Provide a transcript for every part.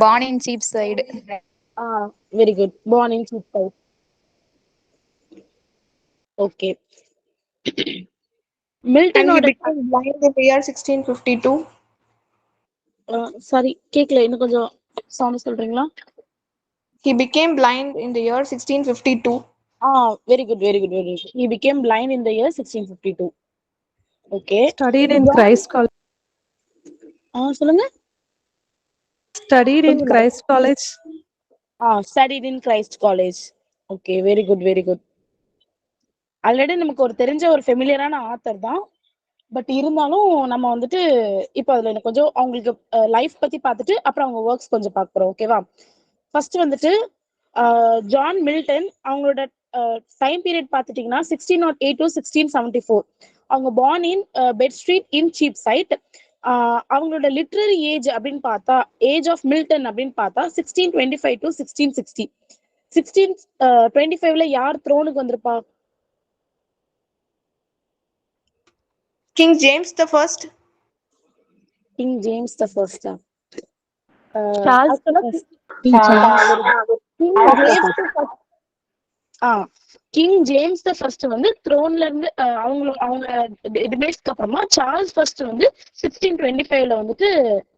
Born in Cheapside. Very good. Born in Cheapside. Okay. Milton And he order. became blind in the year 1652. Sorry, கேக்கல, இன்னும் கொஞ்சம் sound சொல்றீங்களா? He became blind in the year 1652. Very good, very good, very good. He became blind in the year 1652. Okay. Studied in Christ College. சொல்லுங்க. Studied in Christ College. Studied in Christ College. Okay, very good, very good. Already நமக்கு ஒரு தெரிஞ்ச ஒரு ஃபெமிலியரான author தான். But இருந்தாலும் நம்ம வந்துட்டு இப்போ அதுல எனக்கு கொஞ்சம் அவங்களுக்கு லைஃப் பத்தி பார்த்துட்டு அப்புறம் அவங்க ஒர்க்ஸ் கொஞ்சம் பார்க்குறோம். ஓகேவா? ஃபர்ஸ்ட் வந்துட்டு ஜான் மில்டன் அவங்களோட டைம் பீரியட் பார்த்துட்டீங்கன்னா 1608 to 1674. அவங்க born in Bread Street in Cheapside. அவங்களோட லிட்ரரி ஏஜ் அப்படின்னு பார்த்தா, ஏஜ் ஆஃப் மில்டன் அப்படின்னு பார்த்தா 1625 to 1660. 1625ல யார் த்ரோனுக்கு வந்திருப்பா? King James the First. King James the First. Charles the First. King James the first வந்து த்ரோன்ல இருந்து அவங்க டிபேட்ஸ்க்கு அப்புறமா சார்ல்ஸ் ஃபர்ஸ்ட் வந்து 1625ல வந்துட்டு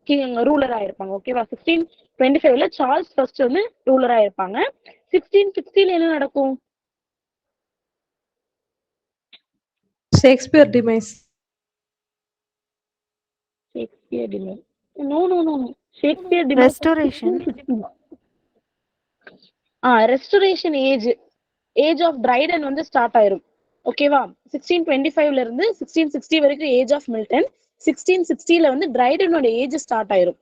கிங் ரூலர் ஆயிருப்பாங்க. ஓகேவா? 1625ல சார்ல்ஸ் ஃபர்ஸ்ட் வந்து ரூலர் ஆயிருப்பாங்க. 1660ல என்ன நடக்கும்? Shakespeare demise. Shakespeare demise. No no no. Shakespeare demise Restoration. Restoration age of Dryden வந்து ஸ்டார்ட் ஆயிரும். ஓகேவா? 1625ல இருந்து 1660 வரைக்கும் ஏஜ் ஆஃப் மில்டன். 1660ல வந்து ட்ரைடனோட ஏஜ் ஸ்டார்ட் ஆயிரும்.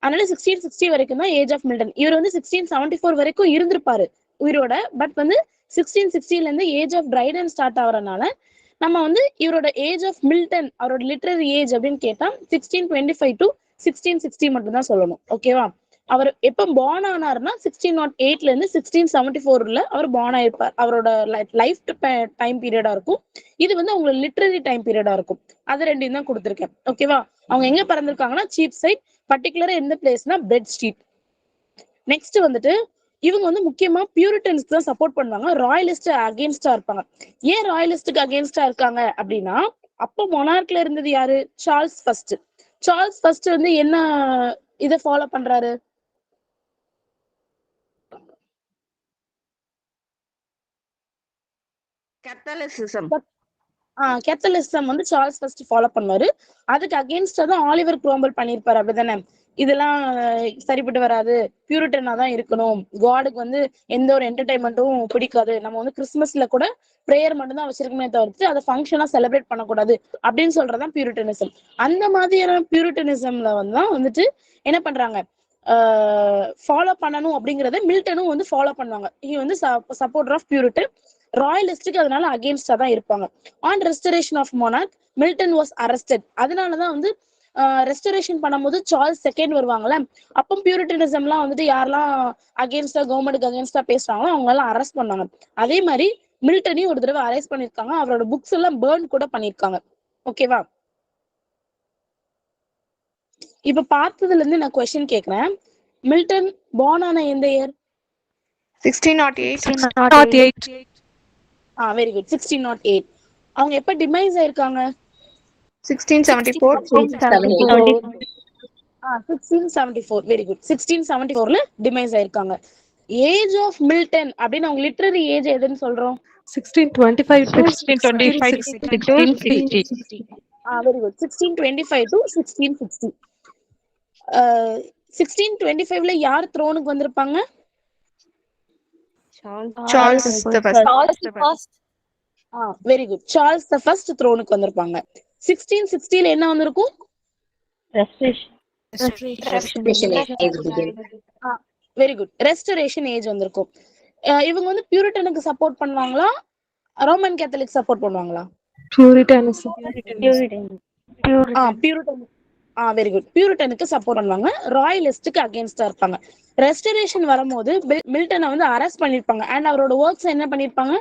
அதனால 1660 வரைக்கும் தான் ஏஜ் ஆஃப் மில்டன். இவர் வந்து 1674 வரைக்கும் இருந்திருப்பாரு உயிரோட. பட் வந்து 1660ல இருந்து ஏஜ் ஆஃப் ட்ரைடன் ஸ்டார்ட் ஆகுறதுனால நம்ம வந்து இவரோட ஏஜ் ஆஃப் மில்டன், அவரோட லிட்ரரி ஏஜ் அப்படின்னு கேட்டா 1625 to 1660 மட்டும் தான் சொல்லணும். ஓகேவா? அவர் எப்ப பார்ன் ஆனாருன்னா 1608ல இருந்து 1674ல அவர் பார்ன் ஆயிருப்பார். அவரோட லைஃப் டைம் பீரியடா இருக்கும். இது வந்து அவங்களோட லிட்ரரி டைம் பீரியடா இருக்கும். அது ரெண்டையும் தான் கொடுத்துருக்கேன். ஓகேவா? அவங்க எங்க பிறந்திருக்காங்கன்னா சீப் சைட், பர்டிகுலரா எந்த பிளேஸ்னா பெட் ஸ்ட்ரீட். நெக்ஸ்ட் வந்துட்டு இவங்க வந்து முக்கியமா பியூரிட்டன்ஸ்க்கு தான் சப்போர்ட் பண்ணுவாங்க. ராயலிஸ்ட் அகேன்ஸ்டா இருப்பாங்க. ஏன் ராயலிஸ்டுக்கு அகேன்ஸ்டா இருக்காங்க அப்படின்னா, அப்போ மொனார்க்ல இருந்தது யாரு? Charles first. சார்ல்ஸ் ஃபர்ஸ்ட் வந்து என்ன இதை ஃபாலோ பண்றாரு? கேத்தலிசம் வந்து சார்ல்ஸ் ஃபர்ஸ்ட் ஃபாலோ பண்ணுவாரு. அதுக்கு அகேன்ஸ்டா தான் ஆலிவர் குரோம்பல் பண்ணிருப்பாரு. அப்படிதானே? இதெல்லாம் சரிப்பட்டு வராது, பியூரிட்டனா தான் இருக்கணும், காடுக்கு வந்து எந்த ஒரு என்டர்டைன்மெண்ட்டும் பிடிக்காது, நம்ம வந்து கிறிஸ்துமஸ்ல கூட ப்ரேயர் மட்டும் தான் வச்சிருக்கமே தவிர்த்து அதை ஃபங்க்ஷனா செலிப்ரேட் பண்ணக்கூடாது அப்படின்னு சொல்றதான் பியூரிட்டனிசம். அந்த மாதிரியான பியூரிட்டனிசம்ல வந்துட்டு என்ன பண்றாங்க, ஃபாலோ பண்ணணும் அப்படிங்கறத மில்டனும் வந்து ஃபாலோ பண்ணுவாங்க. இங்க வந்து சப்போர்ட்டர் ஆஃப் பியூரிட்டன். ராயலிஸ்டுக்கு அதனால அகேன்ஸ்டா தான் இருப்பாங்க. On restoration of monarch Milton was arrested. அதனாலதான் வந்து ரெஸ்டரேஷன் பண்ணும்போது சார்ல்ஸ் செகண்ட் வருவாங்கல்ல, அப்போ பியூரிட்டனிசம்லாம் வந்துட்டு யாரெல்லாம் அகேன்ஸ்டா கவர்மெண்ட்டுக்கு அகேன்ஸ்டா பேசுறாங்களோ அவங்க எல்லாம் அரெஸ்ட் பண்ணாங்க. அதே மாதிரி மில்டனையும் ஒரு தடவை அரெஸ்ட் பண்ணிருக்காங்க. அவரோட புக்ஸ் எல்லாம் பர்ன் கூட பண்ணிருக்காங்க. ஓகேவா? இப்ப பார்த்ததுல இருந்து நான் கொஸ்டின் கேக்குறேன். மில்டன் பார்ன் ஆன எந்த இயர்? 1608. Very good. 1608. அவங்க எப்ப டிமைஸ் ஆயிருக்காங்க? 1674. 1674. Very good. 1674ல டிமைஸ் ஆயிருக்காங்க. ஏஜ் ஆஃப் மில்டன் அப்படின்னு அவங்க லிட்டரரி ஏஜ் எதுன்னு சொல்றோம்? 1625 to 1660. Very good. 1625 to 1660. 1625ல யார் த்ரோனுக்கு வந்திருப்பாங்க? Charles the First. Very good. Charles the first த்ரோனுக்கு வந்திருப்பாங்க. 1660ல என்ன வந்திருக்கும்? Very good. ரெஸ்டரேஷன் ஏஜ் வந்திருக்கும். இவங்க வந்து பியூரிட்டனுக்கு சப்போர்ட் பண்ணுவாங்களா, ரோமன் கேத்தலிக் சப்போர்ட் பண்ணுவாங்களா? Puritanism. பியூரிட்டன். Very good. பியூரிட்டனுக்கு சப்போர்ட் பண்ணுவாங்க, ராயலிஸ்டுக்கு அகேன்ஸ்டா இருப்பாங்க. ரெஸ்டரேஷன் வரும்போது மில்டனை வந்து அரெஸ்ட் பண்ணிருப்பாங்க. அண்ட் அவரோட ஒர்க்ஸ் என்ன பண்ணிருப்பாங்க?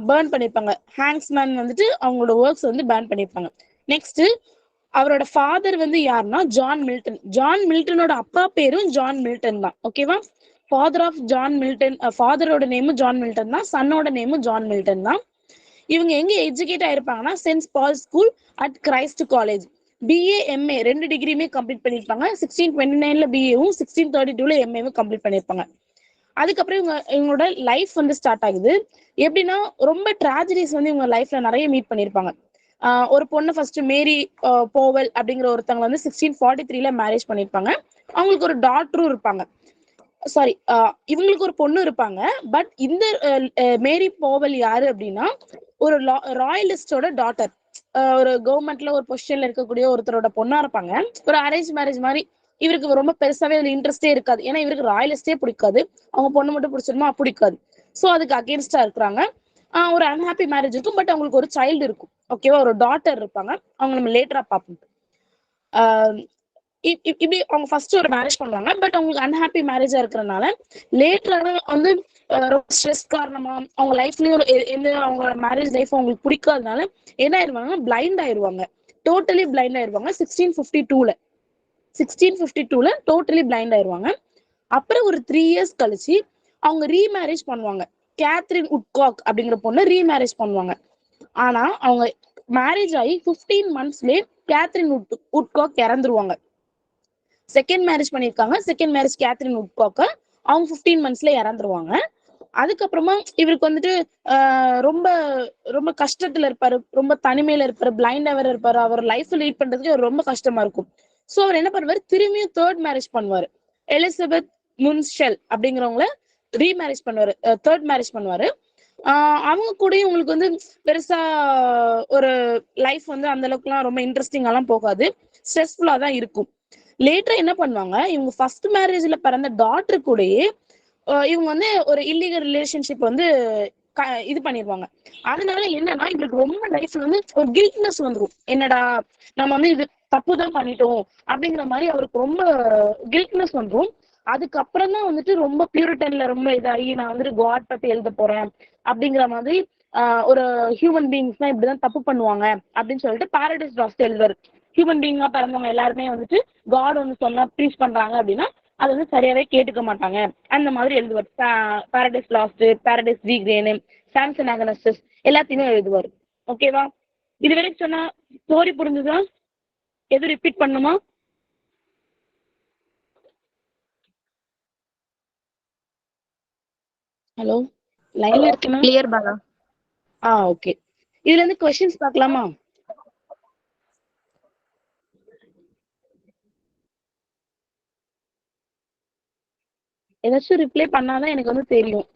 பர்ன் பண்ணிருப்பாங்க. ஹேங்ஸ்மேன் வந்துட்டு அவங்களோட ஒர்க்ஸ் வந்து பேன் பண்ணிருப்பாங்க. நெக்ஸ்ட் அவரோட ஃபாதர் வந்து யாருன்னா ஜான் மில்டன். ஜான் மில்டனோட அப்பா பேரும் ஜான் மில்டன் தான். ஓகேவா? ஃபாதர் ஆஃப் ஜான் மில்டன், ஃபாதரோட நேமும் ஜான் மில்டன் தான், சன்னோட நேமும் ஜான் மில்டன் தான். இவங்க எங்க எஜுகேட் ஆயிருப்பாங்கன்னா Saint Paul school at Christ college. BA MA 2 டிகிரியுமே கம்ப்ளீட் பண்ணிருப்பாங்க. 1629 பிஏவும் 1632 எம்ஏவும் கம்ப்ளீட் பண்ணிருப்பாங்க. அதுக்கப்புறம் இவங்களோட லைஃப் வந்து ஸ்டார்ட் ஆகுது. எப்படின்னா ரொம்ப ட்ராஜடிஸ் வந்து இவங்க லைஃப்ல நிறைய மீட் பண்ணிருப்பாங்க. ஒரு பொண்ணு ஃபர்ஸ்ட் மேரி போவல் அப்படிங்கிற ஒருத்தவங்க வந்து 1643 மேரேஜ் பண்ணிருப்பாங்க. அவங்களுக்கு ஒரு டாட்டரும் இருப்பாங்க. சாரி, இவங்களுக்கு ஒரு பொண்ணு இருப்பாங்க. பட் இந்த மேரி போவல் யாரு அப்படின்னா ஒரு ராயலிஸ்டோட டாட்டர். ஒரு கவர்மெண்ட்ல ஒரு பொசிஷன்ல இருக்கக்கூடிய ஒருத்தரோட பொண்ணா இருப்பாங்க. ஒரு அரேஞ்ச் மேரேஜ் மாதிரி. இவருக்கு ரொம்ப பெருசாவே அதுல இன்ட்ரெஸ்டே இருக்காது. ஏன்னா இவருக்கு ராயலிஸ்டே பிடிக்காது, அவங்க பொண்ணு மட்டும் பிடிச்சிருமா பிடிக்காது. ஸோ அதுக்கு அகேன்ஸ்டா இருக்கிறாங்க. ஒரு அன்ஹாப்பி மேரேஜ் இருக்கும். பட் அவங்களுக்கு ஒரு சைல்டு இருக்கும். ஓகேவா? ஒரு டாட்டர் இருப்பாங்க. அவங்க நம்ம லேட்டரா பார்ப்போம். இப்படி அவங்க ஃபர்ஸ்ட் ஒரு மேரேஜ் பண்ணுவாங்க. பட் அவங்களுக்கு அன்ஹாப்பி மேரேஜா இருக்கிறதுனால லேட்டரா வந்து ரொம்ப ஸ்ட்ரெஸ் காரணமா அவங்க லைஃப்லயும் எந்த அவங்க மேரேஜ் லைஃப் அவங்களுக்கு பிடிக்காதனால என்ன ஆயிடுவாங்க, பிளைண்ட் ஆயிடுவாங்க. டோட்டலி பிளைண்ட் ஆயிடுவாங்க 1652 டோட்டலி பிளைண்ட் ஆயிடுவாங்க. அப்புறம் ஒரு 3 இயர்ஸ் கழிச்சு அவங்க ரீமேரேஜ் பண்ணுவாங்க. கேத்ரின் உட்காக் அப்படிங்கிற பொண்ணு ரீமேரேஜ் பண்ணுவாங்க. ஆனா அவங்க மேரேஜ் ஆகி 15 மந்த்ஸ்லயே கேத்ரின் உட்காக் இறந்துருவாங்க. செகண்ட் மேரேஜ் பண்ணிருக்காங்க. செகண்ட் மேரேஜ் கேத்ரின் உட்காக்க அவங்க 15 மந்த்ஸ்ல இறந்துருவாங்க. அதுக்கப்புறமா இவருக்கு வந்துட்டு ரொம்ப ரொம்ப கஷ்டத்துல இருப்பாரு, ரொம்ப தனிமையில இருப்பாரு, பிளைண்ட் அவர் இருப்பாரு. அவர் லைஃப் லீட் பண்றதுக்கு ரொம்ப கஷ்டமா இருக்கும். சோ அவர் என்ன பண்ணுவாரு, திரும்பியும் தேர்ட் மேரேஜ் பண்ணுவாரு. எலிசபெத் முன்ஷெல் அப்படிங்கிறவங்கள ரீமேரேஜ் பண்ணுவாரு, தேர்ட் மேரேஜ் பண்ணுவாரு. அவங்க கூட உங்களுக்கு வந்து பெருசா ஒரு லைஃப் வந்து அந்த அளவுக்கு எல்லாம் ரொம்ப இன்ட்ரெஸ்டிங்கா எல்லாம் போகாது, ஸ்ட்ரெஸ்ஃபுல்லா தான் இருக்கும். லேட்டரா என்ன பண்ணுவாங்க, இவங்க ஃபர்ஸ்ட் மேரேஜ்ல பிறந்த டாட்டர் கூடயே இவங்க வந்து ஒரு இல்லீகல் ரிலேஷன்ஷிப் வந்து இது பண்ணிடுவாங்க. அதனால என்னன்னா இவங்களுக்கு ரொம்ப லைஃப்ல வந்து ஒரு கில்ட்னஸ் வந்துடும். என்னடா நம்ம வந்து இது தப்புதான் பண்ணிட்டோம் அப்படிங்கிற மாதிரி அவருக்கு ரொம்ப கில்ட்னஸ் வந்துடும். அதுக்கப்புறம் தான் வந்துட்டு ரொம்ப பியூரிட்டன்ல ரொம்ப இதாகி நான் வந்துட்டு காட் பத்தி எழுத போறேன் அப்படிங்கிற மாதிரி ஒரு ஹியூமன் பீயிங்ஸ் தான் இப்படிதான் தப்பு பண்ணுவாங்க அப்படின்னு சொல்லிட்டு பாரடைஸ் லாஸ்ட் எழுதுவாரு. ஹியூமன் பீயிங்கா பிறந்தவங்க எல்லாருமே வந்துட்டு காட் வந்து சொன்னா ப்ரீச் பண்றாங்க அப்படின்னா அது வந்து சரியாவே கேட்டுக்க மாட்டாங்க அந்த மாதிரி எழுதுவார். பாரடைஸ் லாஸ்ட், பாரடைஸ் ரீக்ரெயின், சாம்சன் அகனஸ்டஸ் எல்லாத்தையுமே எழுதுவார். ஓகேவா? இது வரைக்கும் சொன்னா ஸ்டோரி புரிஞ்சுதா? எதுவும் ரிப்பீட் பண்ணுமா? ஹலோ, லைன்ல இருக்கீங்களா? கிளியர் பாலா. ஓகே. இதுல இருந்து क्वेश्चंस பார்க்கலாமா? ஏதாச்சும் ரிப்ளை பண்ணாதான் எனக்கு வந்து தெரியும்.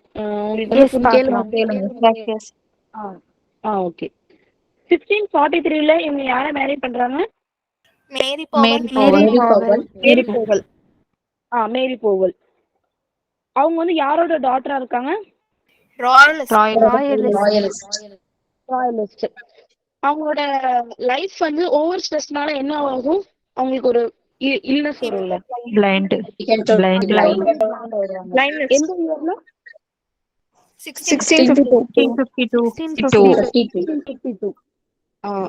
ஓகே. 1643 இவங்க யாரை மேரி பண்றாங்க? மேரி போவல். மேரி போவல். அவங்க வந்து யாரோட டாட்டரா இருக்காங்க? ராயலிஸ்ட். அவங்களோட லைஃப் வந்து ஓவர் ஸ்ட்ரெஸ்னால என்ன ஆகும், அவங்களுக்கு ஒரு இல்னஸ் வரும்ல, Blind. எந்த இயர்ல? 1652.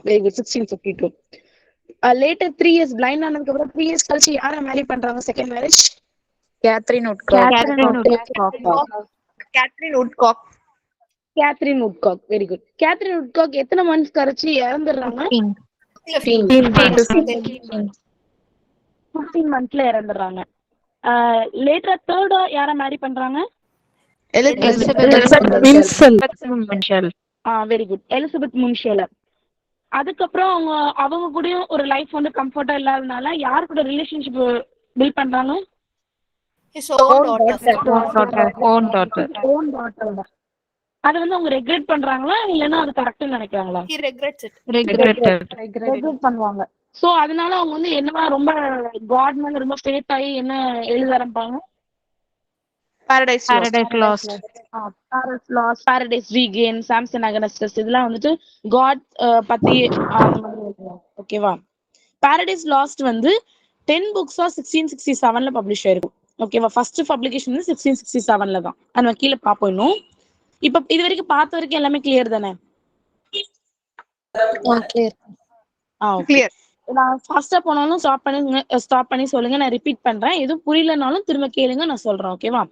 Very good. 1652. Later 3 years blind ஆனதுக்கு அப்புறம் 3 இயர்ஸ் கழிச்சு யாரை மேரி பண்றாங்க? Second marriage Katherine Woodcock. Very good. Katherine Woodcock எத்தனை மந்த்ஸ் கழிச்சு இறந்துடுறாங்க? 15 மந்த்ஸ்ல இறந்துடுறாங்க. லேட்டரா தேர்டா யாரை மேரி பண்றாங்க? Very good, Elizabeth Minshull. அதுக்கப்புறம் அவங்க கூடயும் ஒரு லைஃப் வந்து கம்ஃபர்ட்டா இல்லாதனால யார் கூட ரிலேஷன்ஷிப் பில்ட் பண்றாங்க? Own daughter. அது வந்து அவங்க ரெக்ரெட் பண்றாங்களா இல்லைன்னா அது கரெக்ட்னு நினைக்கிறாங்களா? ரெக்ரெட் பண்ணுவாங்க. சோ அதனால அவங்க வந்து என்னவா ரொம்ப காட் மேல ரொம்ப ஃபேத் ஆகி என்ன எழுத ஆரம்பிப்பாங்க? Paradise lost, paradise regain, Samson Agonistes இதெல்லாம் வந்துட்டு காட் பத்தி அந்த மாதிரி எழுதுவாங்க. ஓகேவா? பாரடைஸ் லாஸ்ட் வந்து 10 புக்ஸா 1667 பப்ளிஷ் ஆயிருக்கும். ஓகேவா? ஃபர்ஸ்ட் பப்ளிகேஷன் வந்து 1667 தான். நம்ம கீழே பார்ப்போம். இன்னும் இப்ப இது வரைக்கும் பார்த்த வரைக்கும் எல்லாமே கிளியர் தானே? ஓகே. கிளியர். நான் ஃபாஸ்டா போனாலும் ஸ்டாப் பண்ணி சொல்லுங்க. நான் ரிப்பீட் பண்றேன். எதுவும் புரியலனாலும் திரும்ப கேளுங்க, நான் சொல்றேன். ஓகேவா?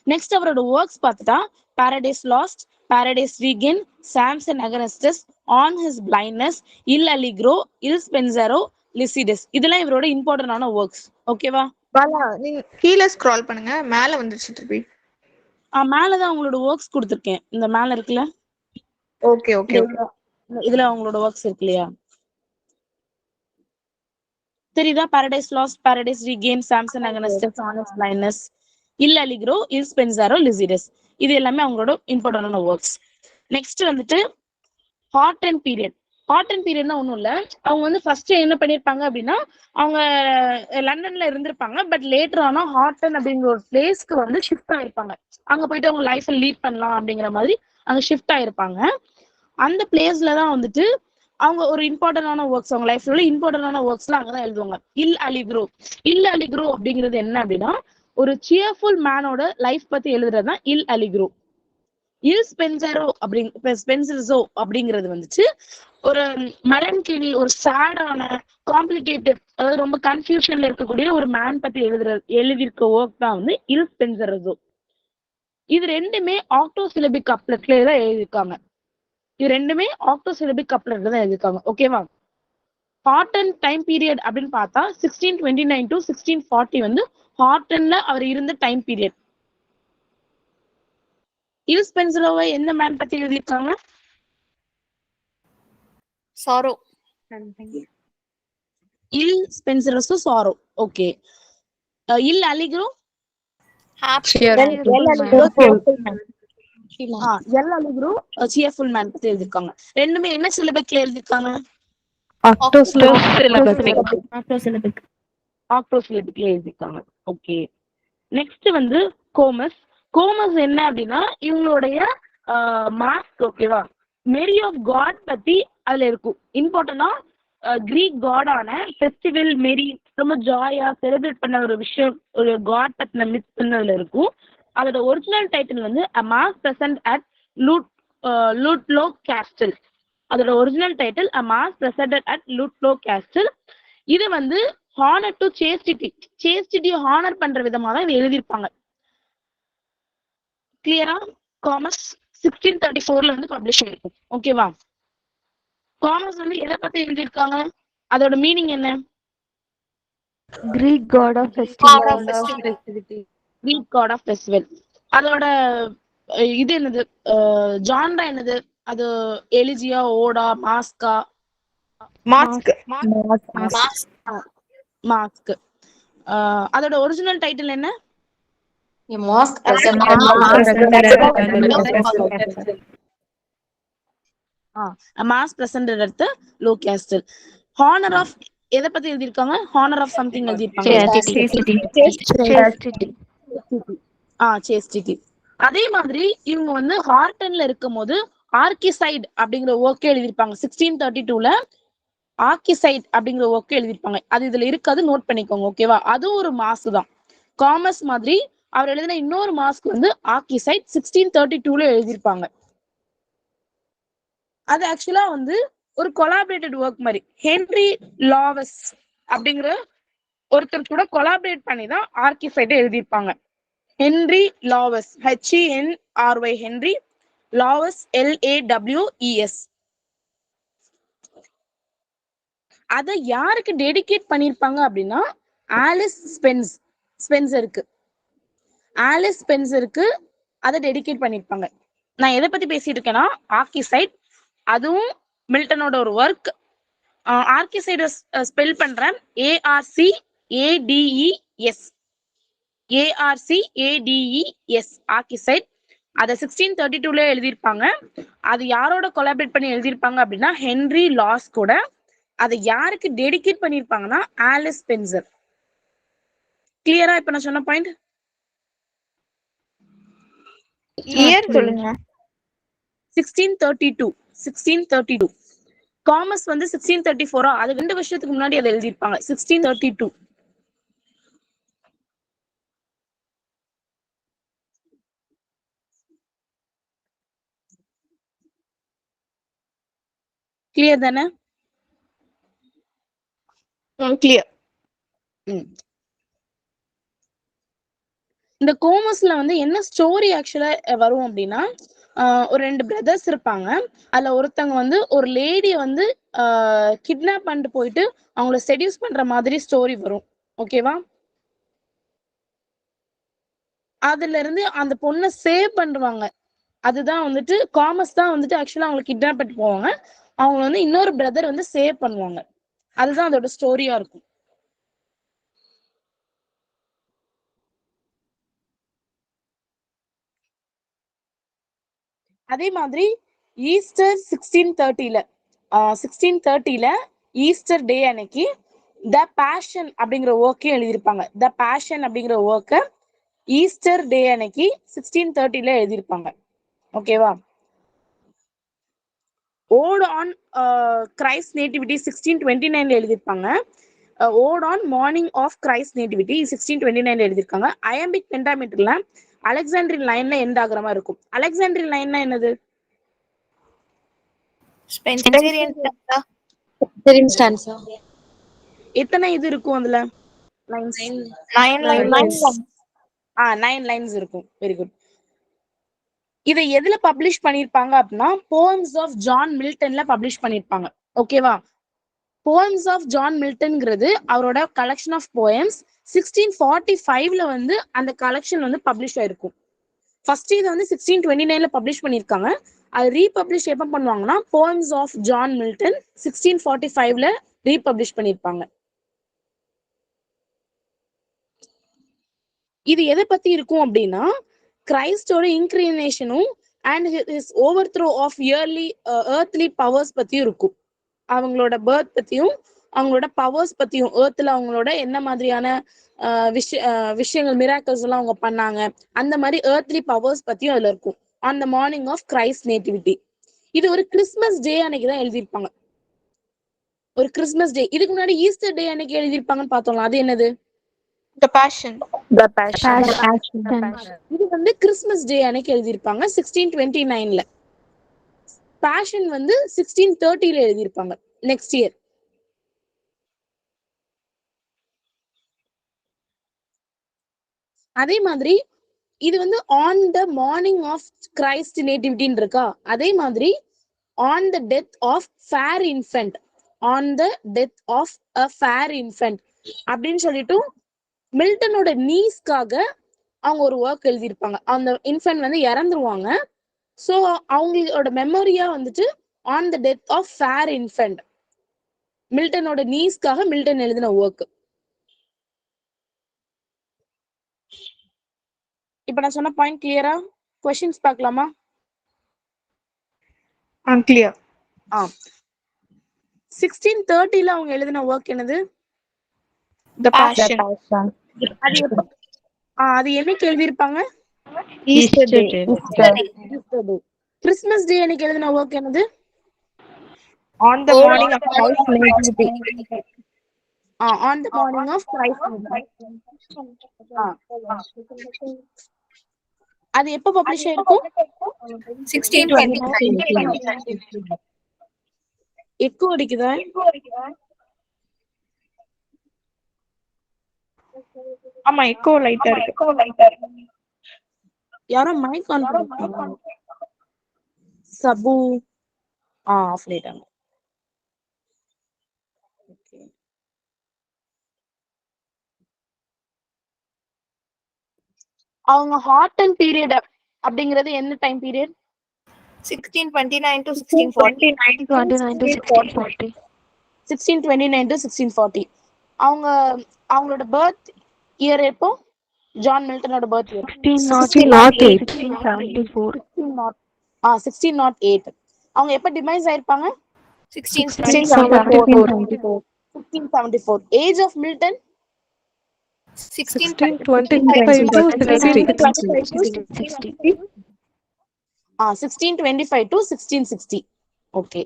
நெக்ஸ்ட் அவரோட ஒர்க்ஸ் பார்த்துட்டா paradise lost, paradise regain, Samson Agonistes, on his blindness, il Allegro, il Penseroso, Lycidas. இதெல்லாம் இவரோட இம்பார்ட்டன்டான ஒர்க்ஸ். ஓகேவா? பாலா நீங்க கீழே ஸ்க்ரால் பண்ணுங்க, மேல வந்துருச்சு திருப்பி. மேலதான் உங்களோட ஒர்க்ஸ் கொடுத்துருக்கேன். இந்த மேல இருக்குல்ல, ஓகே ஓகே ஓகே. இதுல அவங்களோட ஒர்க்ஸ் இருக்கு இல்லையா? தெரியுதா? Paradise lost, paradise regain, Samson Agonistes, on his blindness, il Allegro, il Penseroso, Lycidas. இது எல்லாமே அவங்களோட இம்பார்ட்டன்டான ஒர்க்ஸ். நெக்ஸ்ட் வந்துட்டு ஹாட் அண்ட் பீரியட். ஹாட் அண்ட் பீரியட்னா ஒன்றும் இல்லை. அவங்க வந்து ஃபர்ஸ்ட் என்ன பண்ணியிருப்பாங்க அப்படின்னா, அவங்க லண்டன்ல இருந்திருப்பாங்க. பட் லேட்டர் ஆனா ஹாட்டன் அப்படிங்கிற ஒரு பிளேஸ்க்கு வந்து ஷிஃப்ட் ஆயிருப்பாங்க. அங்க போயிட்டு அவங்க லைஃப்பை லீட் பண்ணலாம் அப்படிங்கிற மாதிரி அங்க ஷிஃப்ட் ஆயிருப்பாங்க. அந்த பிளேஸ்ல தான் வந்துட்டு அவங்க ஒரு இம்பார்ட்டன்டான ஒர்க்ஸ், அவங்க லைஃப்ல உள்ள இம்பார்ட்டன்டான ஒர்க்ஸ்லாம் அங்கதான் எழுதுவாங்க. இல் அலிக்ரோ. இல் அலிக்ரோ அப்படிங்கிறது என்ன அப்படின்னா, ஒரு சியர்ஃபுல் மேனோட லைஃப் பத்தி எழுதுறது தான் இல் அலிக்ரோ. இல் ஸ்பென்சரோ ஸ்பென்சர்ஸோ அப்படிங்கிறது வந்துச்சு ஒரு மலன்கிளி, ஒரு சேடான, காம்ப்ளிகேட்டட், அதாவது ரொம்ப கன்ஃபியூஷன்ல இருக்கக்கூடிய ஒரு மேன் பத்தி எழுதியிருக்க ஒர்க் தான் வந்து இல் ஸ்பென்சரஸோ. இது ரெண்டுமே ஆக்டோசிலபிக் கப்லெட்ல தான் எழுதியிருக்காங்க. இது ரெண்டுமே ஆக்டோசிலபிக் கப்லெட்ல தான் எழுதியிருக்காங்க. ஓகேவா? ஹாட்டன் டைம் பீரியட் அப்படின்னு பார்த்தா 1629 to 1640 வந்து ஹாட்டன்ல அவர் இருந்த டைம் பீரியட். இல் ஸ்பென்சரோவை எந்த மேன் பத்தி எழுதியிருக்காங்க? சாரோ. இல் ஸ்பென்சரஸோ sorrow. Okay. Il அலிக்ரோ cheerful man பத்தி எழுதியிருக்காங்க. ரெண்டுமே என்ன சிலபஸ்ல எழுதியிருக்காங்க? ஆக்டோசிலபிக்ல எழுதியிருக்காங்க. ஓகே. நெக்ஸ்ட் வந்து கோமஸ். கோமஸ் என்ன அப்படின்னா இவங்களுடைய மாஸ்க். ஓகேவா? மேரி ஆஃப் காட் பத்தி அதுல இருக்கும். இம்பார்ட்டன்டா கிரீக் காடான ஃபெஸ்டிவல் மேரி ரொம்ப ஜாயா செலிப்ரேட் பண்ண ஒரு விஷயம், ஒரு காட் பத்தின மித் பண்ணதுல இருக்கும். அதோட ஒரிஜினல் டைட்டில் வந்து A Mass Present at Ludlow Castle. அதோட original title A Mass Presented at Ludlow Castle. இது வந்து ஹானர் டு சேஸ்டிட்டி ஹானர் பண்ற விதமா தான் இதை எழுதியிருப்பாங்க. கிளியரா? காமர்ஸ் 1634 வந்து பப்ளிஷ் ஆயிருக்கும். ஓகேவா? காமர்ஸ் வந்து எதை பத்தி எழுதியிருக்காங்க? அதோட மீனிங் என்ன? Greek god of festivity. Greek god of festival. அதோட இது என்னது? ஜான்ரா என்னது? அது எலிஜியா, ஓடா, மாஸ்கா? மாஸ்க். மாஸ்க். அதோட ஒரிஜினல் டைட்டில் என்ன? Masque masque presented at the லோ கேஸ்டல். ஹானர் ஆஃப் எதை பத்தி எழுதியிருக்காங்க? ஹானர் ஆஃப் சம்திங் எழுதியிருப்பாங்க. சேஸ்டிட்டி. அதே மாதிரி இவங்க வந்து ஹார்டன்ல இருக்கும் போது ஆர்கிசைட் அப்படிங்கிற ஒர்க் எழுதியிருப்பாங்க. 1632ல ஆர்கிசைட் அப்படிங்கிற ஒர்க் எழுதியிருப்பாங்க. அது இதுல இருக்காது, நோட் பண்ணிக்கோங்க. ஓகேவா? அதுவும் ஒரு மாஸ்க் தான். காமர்ஸ் மாதிரி அவர் எழுதின இன்னொரு மாஸ்க் வந்து ஆர்கிசைட் 1632ல எழுதியிருப்பாங்க. அது ஆக்சுவலா வந்து ஒரு கொலாபரேட்டட் ஒர்க் மாதிரி. ஹென்ரி லாவஸ் அப்படிங்கிற ஒருத்தர் கூட கொலாபரேட் பண்ணி தான் ஆர்கிசைட் எழுதியிருப்பாங்க. Henry Lawes, HENRY, Henry Lawes, LAWES. அதை யாருக்கு டெடிகேட் பண்ணியிருப்பாங்க அப்படின்னா ஆலிஸ் ஸ்பென்சருக்கு. ஆலிஸ் ஸ்பென்சருக்கு அதை டெடிகேட் பண்ணியிருப்பாங்க. நான் எதை பத்தி பேசிட்டு இருக்கேன்னா ஆர்கிசைட், அதுவும் மில்டனோட ஒரு ஒர்க். ஆர்கிசைட ஸ்பெல் பண்றேன், ARCADES. ஆர்கிசைட். அதை 1632ல எழுதியிருப்பாங்க. அது யாரோட கொலாபரேட் பண்ணி எழுதியிருப்பாங்க அப்படின்னா ஹென்ரி லாஸ் கூட. அதை யாருக்கு டெடிகேட் பண்ணியிருப்பாங்கன்னா ஆலிஸ் ஸ்பென்சர். கிளியரா இப்ப நான் சொன்ன பாயிண்ட்? இயர் சொல்லுங்க. 1632. காமர்ஸ் வந்து 1634. அது 2 வருஷத்துக்கு முன்னாடி அதை எழுதியிருப்பாங்க. 1632. கிளியர் தானே? Clear. இந்த கோமஸ்ல வந்து என்ன ஸ்டோரி ஆக்சுவலா வரும் அப்படின்னா, ஒரு 2 பிரதர்ஸ் இருப்பாங்க. அதுல ஒருத்தவங்க வந்து ஒரு லேடிய வந்து கிட்னாப் பண்ணிட்டு போயிட்டு அவங்கள செடியூஸ் பண்ற மாதிரி ஸ்டோரி வரும். ஓகேவா? அதுல இருந்து அந்த பொண்ணை சேவ் பண்ணுவாங்க. அதுதான் வந்துட்டு காமஸ் தான் வந்துட்டு ஆக்சுவலா அவங்களை கிட்னாப் பண்ணிட்டு போவாங்க. அவங்க வந்து இன்னொரு பிரதர் வந்து சேவ் பண்ணுவாங்க. அதுதான் அதோட ஸ்டோரியா இருக்கும். அதே மாதிரி ஈஸ்டர் 1630ல ஈஸ்டர் டே அன்னைக்கு த பேஷன் அப்படிங்கிற ஒர்க்கையும் எழுதியிருப்பாங்க. த பேஷன் அப்படிங்கிற ஒர்க்கை ஈஸ்டர் டே அன்னைக்கு 1630ல எழுதியிருப்பாங்க. ஓகேவா? ஓட் ஆன் கிரைஸ்ட் நேட்டிவிட்டி 1629ல எழுதியிருப்பாங்க. Ode on morning of Christ nativity 1629ல எழுதியிருக்காங்க. அயம்பிக் பென்டாமீட்டர்ல அலெக்சாண்ட்ரியன் லைன்ல எண்ட் ஆகுற மாதிரி இருக்கும். அலெக்சாண்ட்ரியன் லைன்னா என்னது? ஸ்பென்சரியன் ஸ்டான்ஸா எத்தனை இது இருக்கும் அதுல? 9 lines. 9 லைன்ஸ் இருக்கும். Very good. இதை எதுல பப்ளிஷ் பண்ணிருப்பாங்க அப்படின்னா போயம்ஸ் ஆஃப் ஜான் மில்டன்ல பப்ளிஷ் பண்ணிருப்பாங்க. ஓகேவா? போயம்ஸ் ஆஃப் ஜான் மில்டன்ங்கிறது அவரோட கலெக்ஷன் ஆஃப் போயம்ஸ். 1645ல வந்து அந்த கலெக்ஷன் வந்து பப்ளிஷ் ஆயிருக்கும். ஃபர்ஸ்ட் இதை வந்து 1629ல பப்ளிஷ் பண்ணிருக்காங்க. அது ரீபப்ளிஷ் எப்ப பண்ணுவாங்கன்னா போயம்ஸ் ஆஃப் ஜான் மில்டன் 1645ல ரீபப்ளிஷ் பண்ணிருப்பாங்க. இது எதை பத்தி இருக்கும் அப்படின்னா கிரைஸ்டோட இன்கிரினேஷனும் and his overthrow of earthly powers பத்தியும் இருக்கும். அவங்களோட பர்த் பத்தியும் அவங்களோட பவர்ஸ் பத்தியும், ஏர்த்ல அவங்களோட என்ன மாதிரியான விஷயங்கள் மிராக்கல்ஸ் எல்லாம் அவங்க பண்ணாங்க, அந்த மாதிரி ஏர்த்லி பவர்ஸ் பத்தியும் அதுல இருக்கும். On the morning of Christ nativity. இது ஒரு கிறிஸ்மஸ் டே அன்னைக்கு தான் எழுதியிருப்பாங்க. ஒரு கிறிஸ்மஸ் டே. இதுக்கு முன்னாடி ஈஸ்டர் டே அன்னைக்கு எழுதியிருப்பாங்கன்னு பார்த்தோம்ல, அது என்னது? The Passion. இது வந்து கிறிஸ்மஸ் டே அன்னைக்கு எழுதியிருப்பாங்க 1629ல. பேஷன் வந்து 1630ல எழுதியிருப்பாங்க நெக்ஸ்ட் இயர். அதே மாதிரி இது வந்து on the morning of Christ நேட்டிவிட்டின்னு இருக்கா, அதே மாதிரி on the death of fair infant, on the death of a fair infant அப்படின்னு சொல்லிட்டு மில்டனோட நீஸ்க்காக அவங்க ஒரு ஒர்க் எழுதியிருப்பாங்க. அந்த இன்ஃபென்ட் வந்து இறந்துருவாங்க. ஸோ அவங்களோட மெமரியா வந்துட்டு on the death of fair infant, மில்டனோட நீஸ்க்காக மில்டன் எழுதின ஒர்க். இப்ப நான் சொன்ன பாயிண்ட் கிளியரா? क्वेश्चंस பார்க்கலாமா? Clear. 1630ல அவங்க எழுதின ஒர்க் என்னது? The Passion. அது என்னைக்கு எழுதியிருப்பாங்க? Easter Day. கிறிஸ்மஸ் டே அன்னைக்கு எழுதின ஒர்க் என்னது? On the morning of Christ's nativity. On the morning of Christ's nativity. அது எப்ப பப்ளிஷ் ஆயிருக்கும்? 1629. எக்கோ அடிக்குதா? ஆமா, எக்கோ லைட்டா இருக்கு. யாரோ மைக் ஆன் பண்ணிருக்காங்க. சபு ஆஃப் பண்ணிட்டாங்க. அவங்க ஹாட் அண்ட் பீரியட் அப்படிங்கிறது என்ன டைம் பீரியட்? 1629 to 1640. 1629 to 1640. அவங்களோட பர்த் இயர் எப்போ? ஜான் மில்டனோட பர்த் இயர் 1608. அவங்க எப்ப டிமைஸ் ஆயிருப்பாங்க? 1674. Age of Milton 1625 to 1625 to 1660. Okay.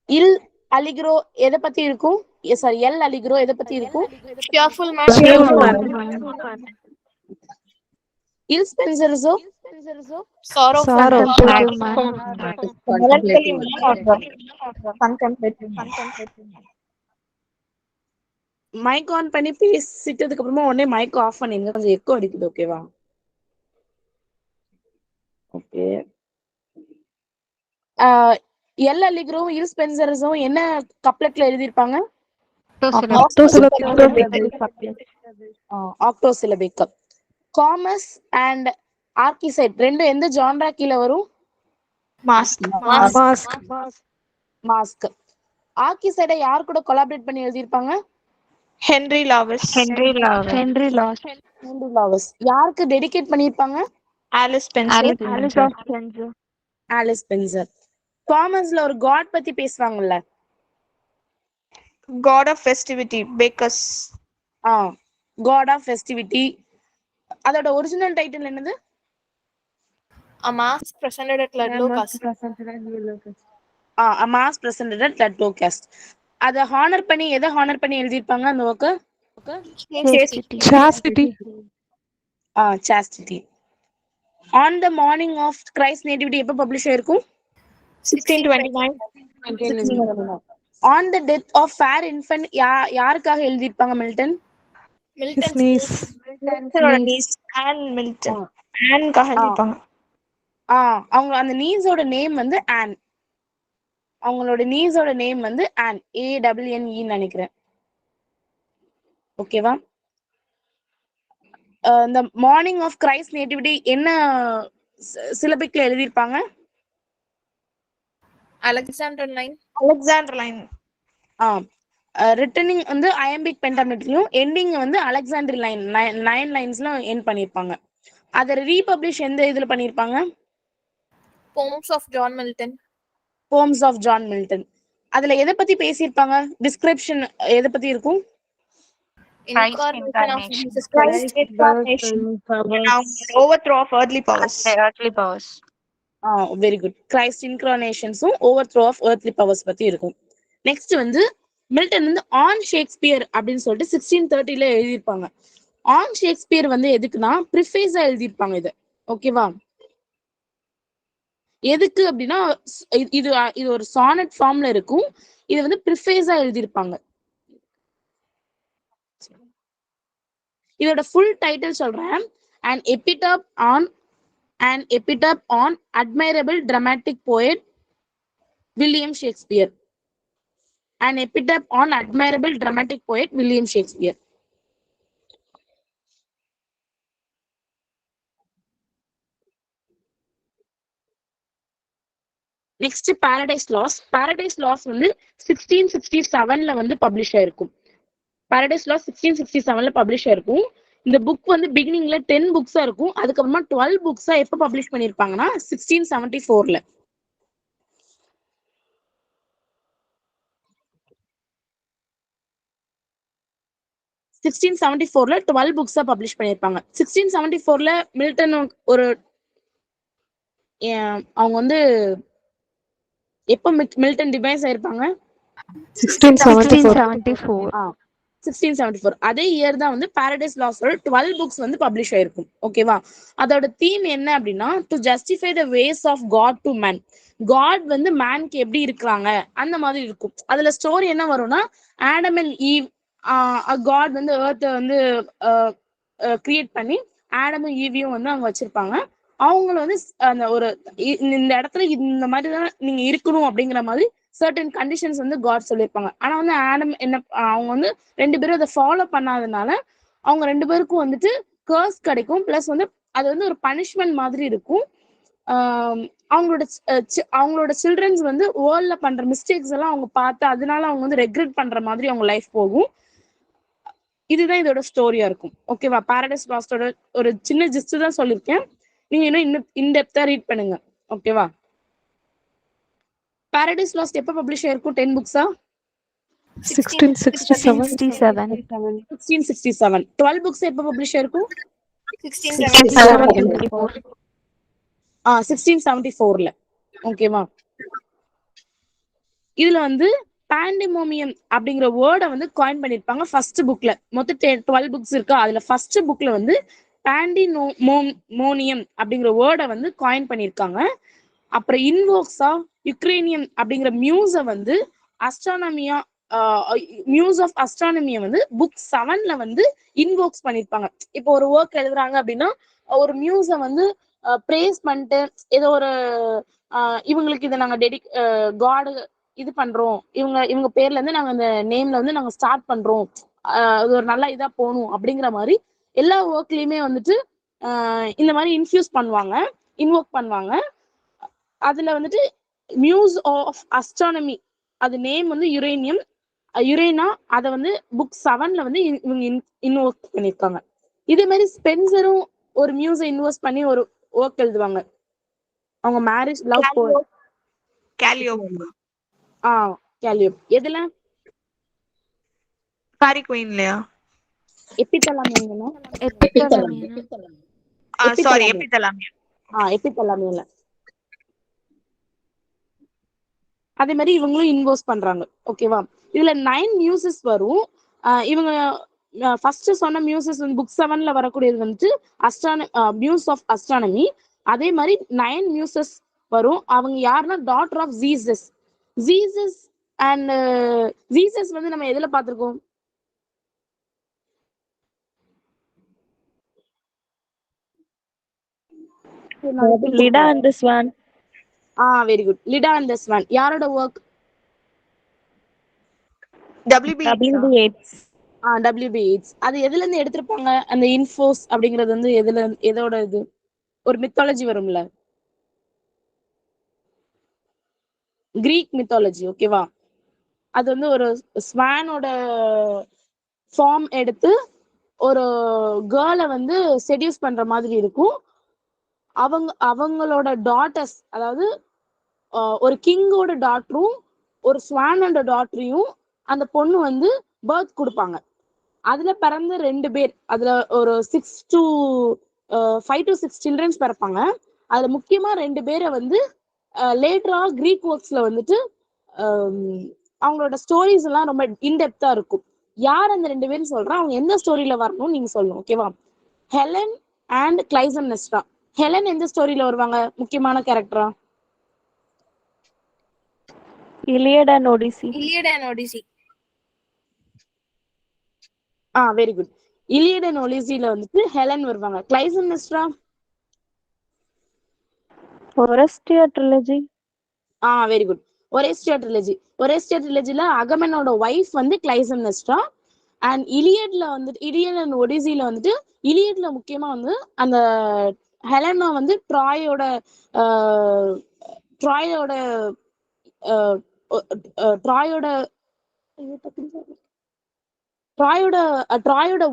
Il Allegro எதை பத்தி இருக்கும்? சாரி, எல் அலிக்ரோ எதை பத்தி இருக்கும்? cheerful man. Il Penseroso sorrowful man. Melancholy man or contemplative man. Mike on பண்ணி பேசிட்டதுக்கு அப்புறமா உடனே மைக் ஆஃப் பண்ணிருங்க, கொஞ்சம் எக்கோ அடிக்குது. ஓகேவா? ஓகே. எல் அலிக்ரோவும் இல் ஸ்பென்சர்ஸும் என்ன கப்லெட்ல எழுதியிருப்பாங்க? ஆக்டோசிலபிக். காமஸ் அண்ட் ஆர்கிசைட் ரெண்டும் எந்த ஜான்ரா கீழ வரும்? மாஸ்க். ஆர்கிசைடை யார் கூட கொலாபரேட் பண்ணி எழுதியிருப்பாங்க? Henry Lawes. யாருக்கு டெடிகேட் பண்ணியிருப்பாங்க? Alice Spencer. Alice Spencer. காமர்ஸ்ல ஒரு காட் பத்தி பேசுவாங்கல்ல, God of festivity, Bacchus. God of festivity. அதோட ஒரிஜினல் டைட்டில் என்னது? A mask presented at Ludlow Castle. A mask presented at Ludlow Castle. அத ஹானர் பண்ணி எதை ஹானர் பண்ணி எழுதியிருப்பாங்க அந்த ஒர்க்க? Chastity. On the morning of Christ nativity எப்ப பப்ளிஷ் ஆயிருக்கும்? 1629. On the death of fair infant யாருக்காக எழுதியிருப்பாங்க மில்டன்? அவங்க அந்த நீஸோட நேம் வந்து ஆன். அவங்களோட நீஸோட நேம் வந்து ஆன், ANNE நினைக்கிறேன். ஓகேவா? இந்த மார்னிங் ஆஃப் கிரைஸ்ட் நேட்டிவிட்டி என்ன சிலபிக்ல எழுதியிருப்பாங்க? Alexander line. ரிட்டர்னிங் வந்து அயம்பிக் பென்டாமெட்ரியும் எண்டிங் வந்து அலெக்சாண்டர் லைன் 9 லைன்ஸ்ல எண்ட் பண்ணிருப்பாங்க. அத ரீபப்ளிஷ் எந்த இதுல பண்ணிருப்பாங்க? Poems of John Milton. அதுல எதை பத்தி பேசியிருப்பாங்க? டிஸ்கிரிப்ஷன் எதை பத்தி இருக்கும்? Incarnation of Jesus Christ. Overthrow of earthly powers. Very good. Christ இன்கார்னேஷன்ஸும் ஓவர்த்ரோ ஆஃப் எர்த்லி பவர்ஸ் பத்தி இருக்கும். நெக்ஸ்ட் வந்து மில்டன் வந்து ஆன் ஷேக்ஸ்பியர் அப்படின்னு சொல்லிட்டு 1630 எழுதியிருப்பாங்க. ஆன் ஷேக்ஸ்பியர் வந்து எதுக்குன்னா ப்ரிஃபேஸா எழுதியிருப்பாங்க இது. ஓகேவா? எதுக்கு அப்படின்னா இது ஒரு சானட் ஃபார்ம்ல இருக்கும். இது வந்து ப்ரிஃபேஸா எழுதியிருப்பாங்க. இதோட ஃபுல் டைட்டில் சொல்றேன். An epitaph on admirable dramatic poet William Shakespeare. An epitaph on admirable dramatic poet William Shakespeare. Next Paradise Lost வந்து 1667 வந்து பப்ளிஷ் ஆயிருக்கும். பாரடைஸ் லாஸ் 1667 பப்ளிஷ் ஆயிருக்கும். இந்த புக் வந்து பிகினிங்ல 10 புக்ஸா இருக்கும். அதுக்கப்புறமா 12 புக்ஸா எப்ப பப்ளிஷ் பண்ணிருப்பாங்கன்னா 1674. 1674 12 புக்ஸா பப்ளிஷ் பண்ணிருப்பாங்க. 1674 மில்டன் ஒரு அவங்க வந்து எப்ப மில்டன் டிவைஸ் ஆயிருப்பாங்க? 1674. அதே இயர் தான் வந்து பாரடைஸ் லாஸோட 12 புக்ஸ் வந்து பப்ளிஷ் ஆயிருக்கும். ஓகேவா? அதோட தீம் என்ன அப்படின்னா to justify the ways of God to man. God வந்து மேனுக்கு எப்படி இருக்கிறாங்க அந்த மாதிரி இருக்கும். அதுல ஸ்டோரி என்ன வரும்னா ஆடம் அண்ட் ஈவ், காட் வந்து எர்த்தை வந்து கிரியேட் பண்ணி ஆடமும் ஈவியும் வந்து அவங்க வச்சிருப்பாங்க. அவங்கள வந்து அந்த ஒரு இந்த இடத்துல இந்த மாதிரிதான் நீங்க இருக்கணும் அப்படிங்கிற மாதிரி சர்டன் கண்டிஷன்ஸ் வந்து காட் சொல்லியிருப்பாங்க. ஆனா வந்து ஆடம் என்ன அவங்க வந்து 2 பேரும் அதை ஃபாலோ பண்ணாதனால அவங்க 2 பேருக்கும் வந்துட்டு கர்ஸ் கிடைக்கும். பிளஸ் வந்து அது வந்து ஒரு பனிஷ்மெண்ட் மாதிரி இருக்கும். அவங்களோட சில்ட்ரன்ஸ் வந்து வேர்ல்ட்ல பண்ற மிஸ்டேக்ஸ் எல்லாம் அவங்க பார்த்து அதனால அவங்க வந்து ரெக்ரெட் பண்ற மாதிரி அவங்க லைஃப் போகும். இதுதான் இதோட ஸ்டோரியா இருக்கும். ஓகேவா? பாரடைஸ் லாஸ்டோட ஒரு சின்ன ஜிஸ்ட் தான் சொல்லியிருக்கேன். நீங்க இன்னும் இன்டெப்தா ரீட் பண்ணுங்க. ஓகேவா? பாரடைஸ் லாஸ்ட் எப்ப பப்ளிஷ் ஆயிருக்கும்? 10 புக்ஸா? 1667. 12 புக்ஸ் எப்ப பப்ளிஷ் ஆயிருக்கும்? 1674. ஓகேவா? இதுல வந்து பாண்டிமோமியம் அப்படிங்கிற வேர்டை வந்து காயின் பண்ணிருப்பாங்க ஃபர்ஸ்ட் புக்ல. மொத்தம் 12 புக்ஸ் இருக்கு. அதுல ஃபர்ஸ்ட் புக்ல வந்து பாண்டிமோனியம் அப்படிங்கிற வேர்டை வந்து காயின் பண்ணிருக்காங்க. அப்புறம் இன்வோக்ஸா யுக்ரேனியம் அப்படிங்கிற மியூஸை வந்து அஸ்ட்ரானமியா மியூஸ் ஆஃப் அஸ்ட்ரானமியை வந்து புக் 7ல வந்து இன்வோக்ஸ் பண்ணிருப்பாங்க. இப்போ ஒரு ஒர்க் எழுதுறாங்க அப்படின்னா ஒரு மியூஸை வந்து பிரேஸ் பண்ணிட்டு ஏதோ ஒரு இவங்களுக்கு இதை நாங்க காடு இது பண்றோம், இவங்க பேர்ல இருந்து நாங்க இந்த நேம்ல வந்து நாங்க ஸ்டார்ட் பண்றோம், அது ஒரு நல்ல இதா போகணும் அப்படிங்கிற மாதிரி எல்லா ஒர்க்லயுமே வந்துட்டு இந்த மாதிரி இன்வோக் பண்ணுவாங்க. அதுல வந்துட்டு மியூஸ் ஆஃப் அஸ்ட்ரானமி அது நேம் வந்து யுரேனா, அதை வந்து புக் 7ல வந்து இவங்க இன்வோக் பண்ணிருக்காங்க. இதே மாதிரி ஸ்பென்சரும் ஒரு மியூஸை இன்வெஸ்ட் பண்ணி ஒரு ஒர்க் எழுதுவாங்க. அவங்க மேரேஜ் லவ் கேலியோப் எதுல ஃபேரி குயின்லயா? எபித்தலாமியனா சாரி, எபித்தலாமியன். எபித்தலாமியன்ல அதே மாதிரி இவங்களும் இன்வெஸ்ட் பண்றாங்க. ஓகேவா? இதுல 9 மியூசஸ் வரும். இவங்க ஃபர்ஸ்ட் சொன்ன மியூசஸ் வந்து புக் 7ல வரக்கூடியது வந்துட்டு மியூஸ் ஆஃப் அஸ்ட்ரானமி. அதே மாதிரி 9 மியூசஸ் வரும். அவங்க யாருன்னா daughter of Zeus and Zeus வந்து நம்ம எதுல பார்த்திருக்கோம்? Leda and the swan. Very good. Leda and the swan யாரோட work? WB Yeats. WB Yeats. அது எதுல இருந்து எடுத்திருப்பாங்க? அந்த இன்ஃபோஸ் அப்படிங்கிறது வந்து எதோட இது ஒரு மித்தாலஜி வரும்ல, கிரீக் மித்தாலஜி. ஓகேவா? அது வந்து ஒரு ஸ்வானோட ஃபார்ம் எடுத்து ஒரு கேர்ளை வந்து செடியூஸ் பண்ற மாதிரி இருக்கும். அவங்களோட டாட்டர்ஸ், அதாவது ஒரு கிங்கோட டாட்டரும் ஒரு ஸ்வானோட டாட்டரையும் அந்த பொண்ணு வந்து பர்த் கொடுப்பாங்க. அதுல பிறந்த 2 பேர், அதுல ஒரு 5 to 6 சில்ட்ரன்ஸ் பிறப்பாங்க. அதுல முக்கியமா 2 பேரை வந்து லேட்டரா கிரீக் ஒர்க்ஸ்ல வந்துட்டு அவங்களோட ஸ்டோரிஸ் எல்லாம் ரொம்ப இன்டெப்தா இருக்கும். யார் அந்த 2 பேரும் சொல்றா, அவங்க எந்த ஸ்டோரியில வரணும்னு நீங்க சொல்லணும். ஓகேவா? Helen and Clytemnestra. ஹெலன் எந்த ஸ்டோரியில வருவாங்க முக்கியமான கேரக்டரா? Iliad and Odyssey. Very good. Iliad and ஒடிசில வந்துட்டு ஹெலன் வருவாங்க. Clytemnestra? Oresteia trilogy. Very good. Oresteia ட்ரிலஜில அகமெனோட ஒய்ஃப் வந்து கிளைசம்னெஸ்ட்ரா. அண்ட் இலியட்ல வந்துட்டு இலியட் அண்ட் ஒடிசில வந்துட்டு இலியட்ல முக்கியமா வந்து அந்த ஹெலனா வந்து ட்ராயோட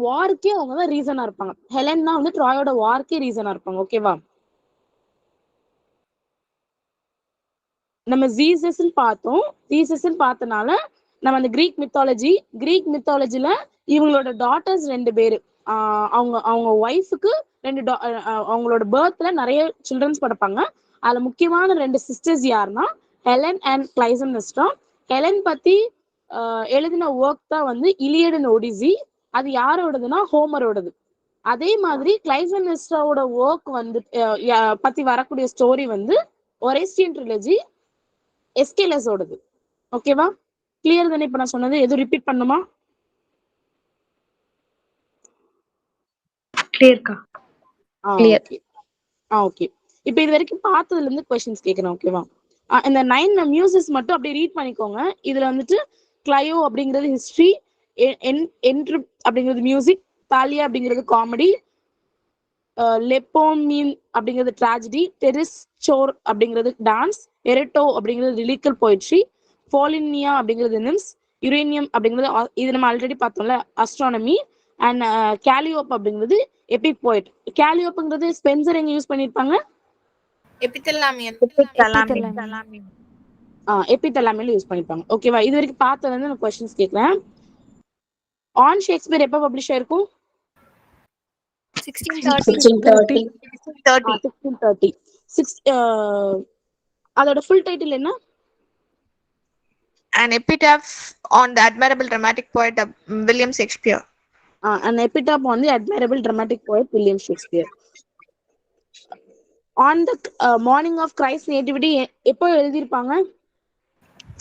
வார்க்கே அவங்க தான் ரீசனா இருப்பாங்க. ஹெலன் தான் வந்து ட்ராயோட வார்க்கே ரீசனா இருப்பாங்க. ஓகேவா? நம்ம ஜீசஸ் பார்த்தனால நம்ம அந்த கிரீக் மித்தாலஜில இவங்களோட டாட்டர்ஸ் 2 பேரு, அவங்க ஒய்ஃபுக்கு 2 அவங்களோட பர்த்ல நிறைய சில்ட்ரன்ஸ் பிறப்பாங்க. அதுல முக்கியமான 2 சிஸ்டர்ஸ் யாருன்னா ஹெலன் அண்ட் கிளைசம்னெஸ்ட்ரா. ஹெலன் பத்தி எழுதின ஒர்க் தான் வந்து இலியட் அண்ட் ஒடிசி. அது யாரோடதுன்னா ஹோமரோடது. அதே மாதிரி கிளைசம்னெஸ்ட்ராவோட ஒர்க் வந்து பத்தி வரக்கூடிய ஸ்டோரி வந்து ஒரேஸ்டியன் ட்ரிலஜி, எஸ்கேலஸோடது. ஓகேவா? கிளியர் தானே? இப்ப நான் சொன்னது எதுவும் ரிப்பீட் பண்ணுமா? கிளியர்க்கா? Clear. ஓகே. இப்போ இது வரைக்கும் பார்த்ததுல இருந்து क्वेश्चंस கேக்குறேன். ஓகேவா? இந்த 9 மியூசிக்ஸ் மட்டும் அப்படியே ரீட் பண்ணிக்கோங்க. இதுல வந்துட்டு கிளையோ அப்படிங்கிறது ஹிஸ்டரி, என்ட்ரிப் அப்படிங்கிறது மியூசிக், தாலியா அப்படிங்கிறது காமெடி, லெப்போமீன் அப்படிங்கிறது ட்ராஜடி, டெரிஸ் சோர் அப்படிங்கிறது டான்ஸ், எரெட்டோ அப்படிங்கிறது லிரிக்கல் போயிட்ரி, போலினியா அப்படிங்கிறது நிம்ஸ், யுரேனியம் அப்படிங்கிறது இது நம்ம ஆல்ரெடி பார்த்தோம்ல அஸ்ட்ரானமி, அண்ட் கேலியோப் அப்படிங்கிறது எபிக் போயிட். கேலியோப்ங்கிறது ஸ்பென்சர் எங்க யூஸ் பண்ணிருப்பாங்க? எபித்தலாமியன்ல யூஸ் பண்ணிருப்பாங்க. ஓகேவா? இது வரைக்கும் பார்த்தது வந்து நான் क्वेश्चंस கேக்குறேன். ஆன் ஷேக்ஸ்பியர் எப்ப பப்ளிஷ் ஆயிருக்கும்? 1630. அதோட ஃபுல் டைட்டில் என்ன? An epitaph on the admirable dramatic poet William Shakespeare. An epitaph on the admirable dramatic poet William Shakespeare. On the morning of Christ's nativity எப்போ எழுதிருப்பாங்க?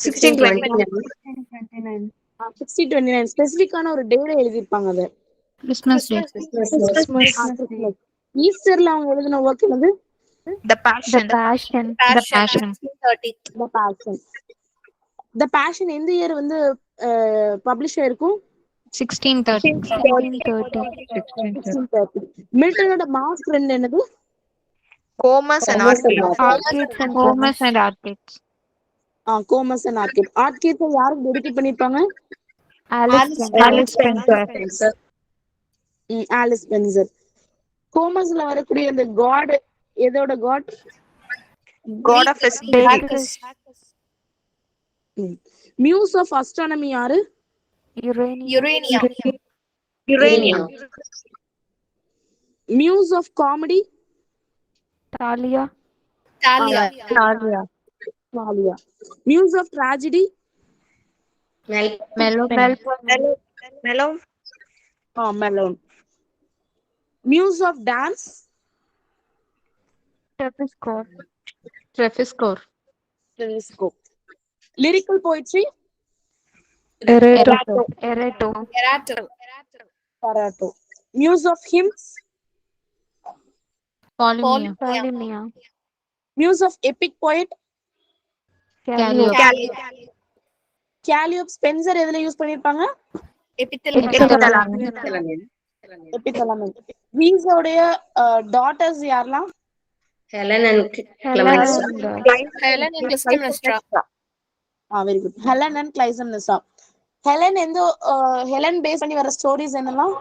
1629. 1629 ஸ்பெசிபிக்கான ஒரு டேல எழுதியிருப்பாங்க அதை. Christmas Day. கிறிஸ்மஸ். ஈஸ்டர்ல அவங்க எழுதின ஒர்க் என்னது? The Passion. The Passion. The Passion. 1630. The passion. The passion எந்த year வந்து பப்ளிஷ் ஆயிருக்கும்? 1630. 1630. மில்டனோட மாஸ் ஃப்ரெண்ட் என்னது? Comus and Archids. Arcades and Homus and Arcades. Comus and Arcades. Arcades யாருக்கு டெடிகேட் பண்ணிருப்பாங்க? Alice Alice Spencer. Alice Spencer. கோமஸ்ல வரக்கூடிய அந்த காட் எதோட god? God of Festivity. Muse of astronomy யாரு? Urania. Uranium. Muse of comedy? Talia. Talia. மாலியா. Muse of tragedy? Melon. மெலோன். Muse of dance? Trefiscore. Lyrical poetry? Erato. Erato. பராட்டோ. Muse of hymns? Polymnia. Polymnia. Muse of epic poet? Calliope. Calliope. Spenser எதுல use பண்ணிருப்பாங்க? Epithalamium. Epithalamion. வீஸோடைய daughters யாரெல்லாம்? Helen and Helen Helen and Clytemnestra. Very good. Helen and Clytemnestra. Helen எந்த Helen base பண்ணி வர stories என்னலாம்?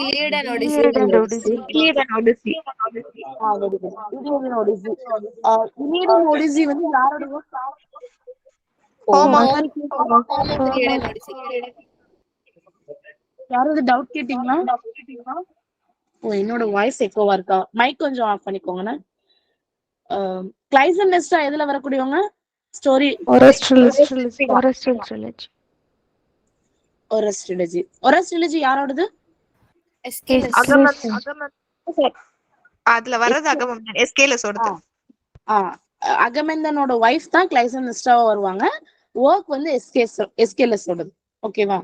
Iliad and Odyssey. Iliad and Odyssey. Iliad and Odyssey. Very good. Iliad and Odyssey. Iliad and Odyssey வந்து யாரோட work? Homer. Iliad and Odyssey. யாராவது doubt கேட்டீங்களா? என்னோட voice எக்கோவா இருக்கா? மைக் கொஞ்சம் ஆஃப் பண்ணிக்கோங்கண்ணா. கிளைசம்னெஸ்ட்ரா எதுல வரக்கூடியவங்க? ஸ்டோரி ஒரஸ் ட்ரிலஜி யாரோடது? Aeschylus. அதுல வர்றது அகமம்னன். எஸ்கேலஸ் ஓடுது. அகமெந்தனோட வைஃப் தான் கிளைசம்னெஸ்ட்ராவா வருவாங்க. ஒர்க் வந்து எஸ்கேலஸ் ஓடுது. ஓகேவா?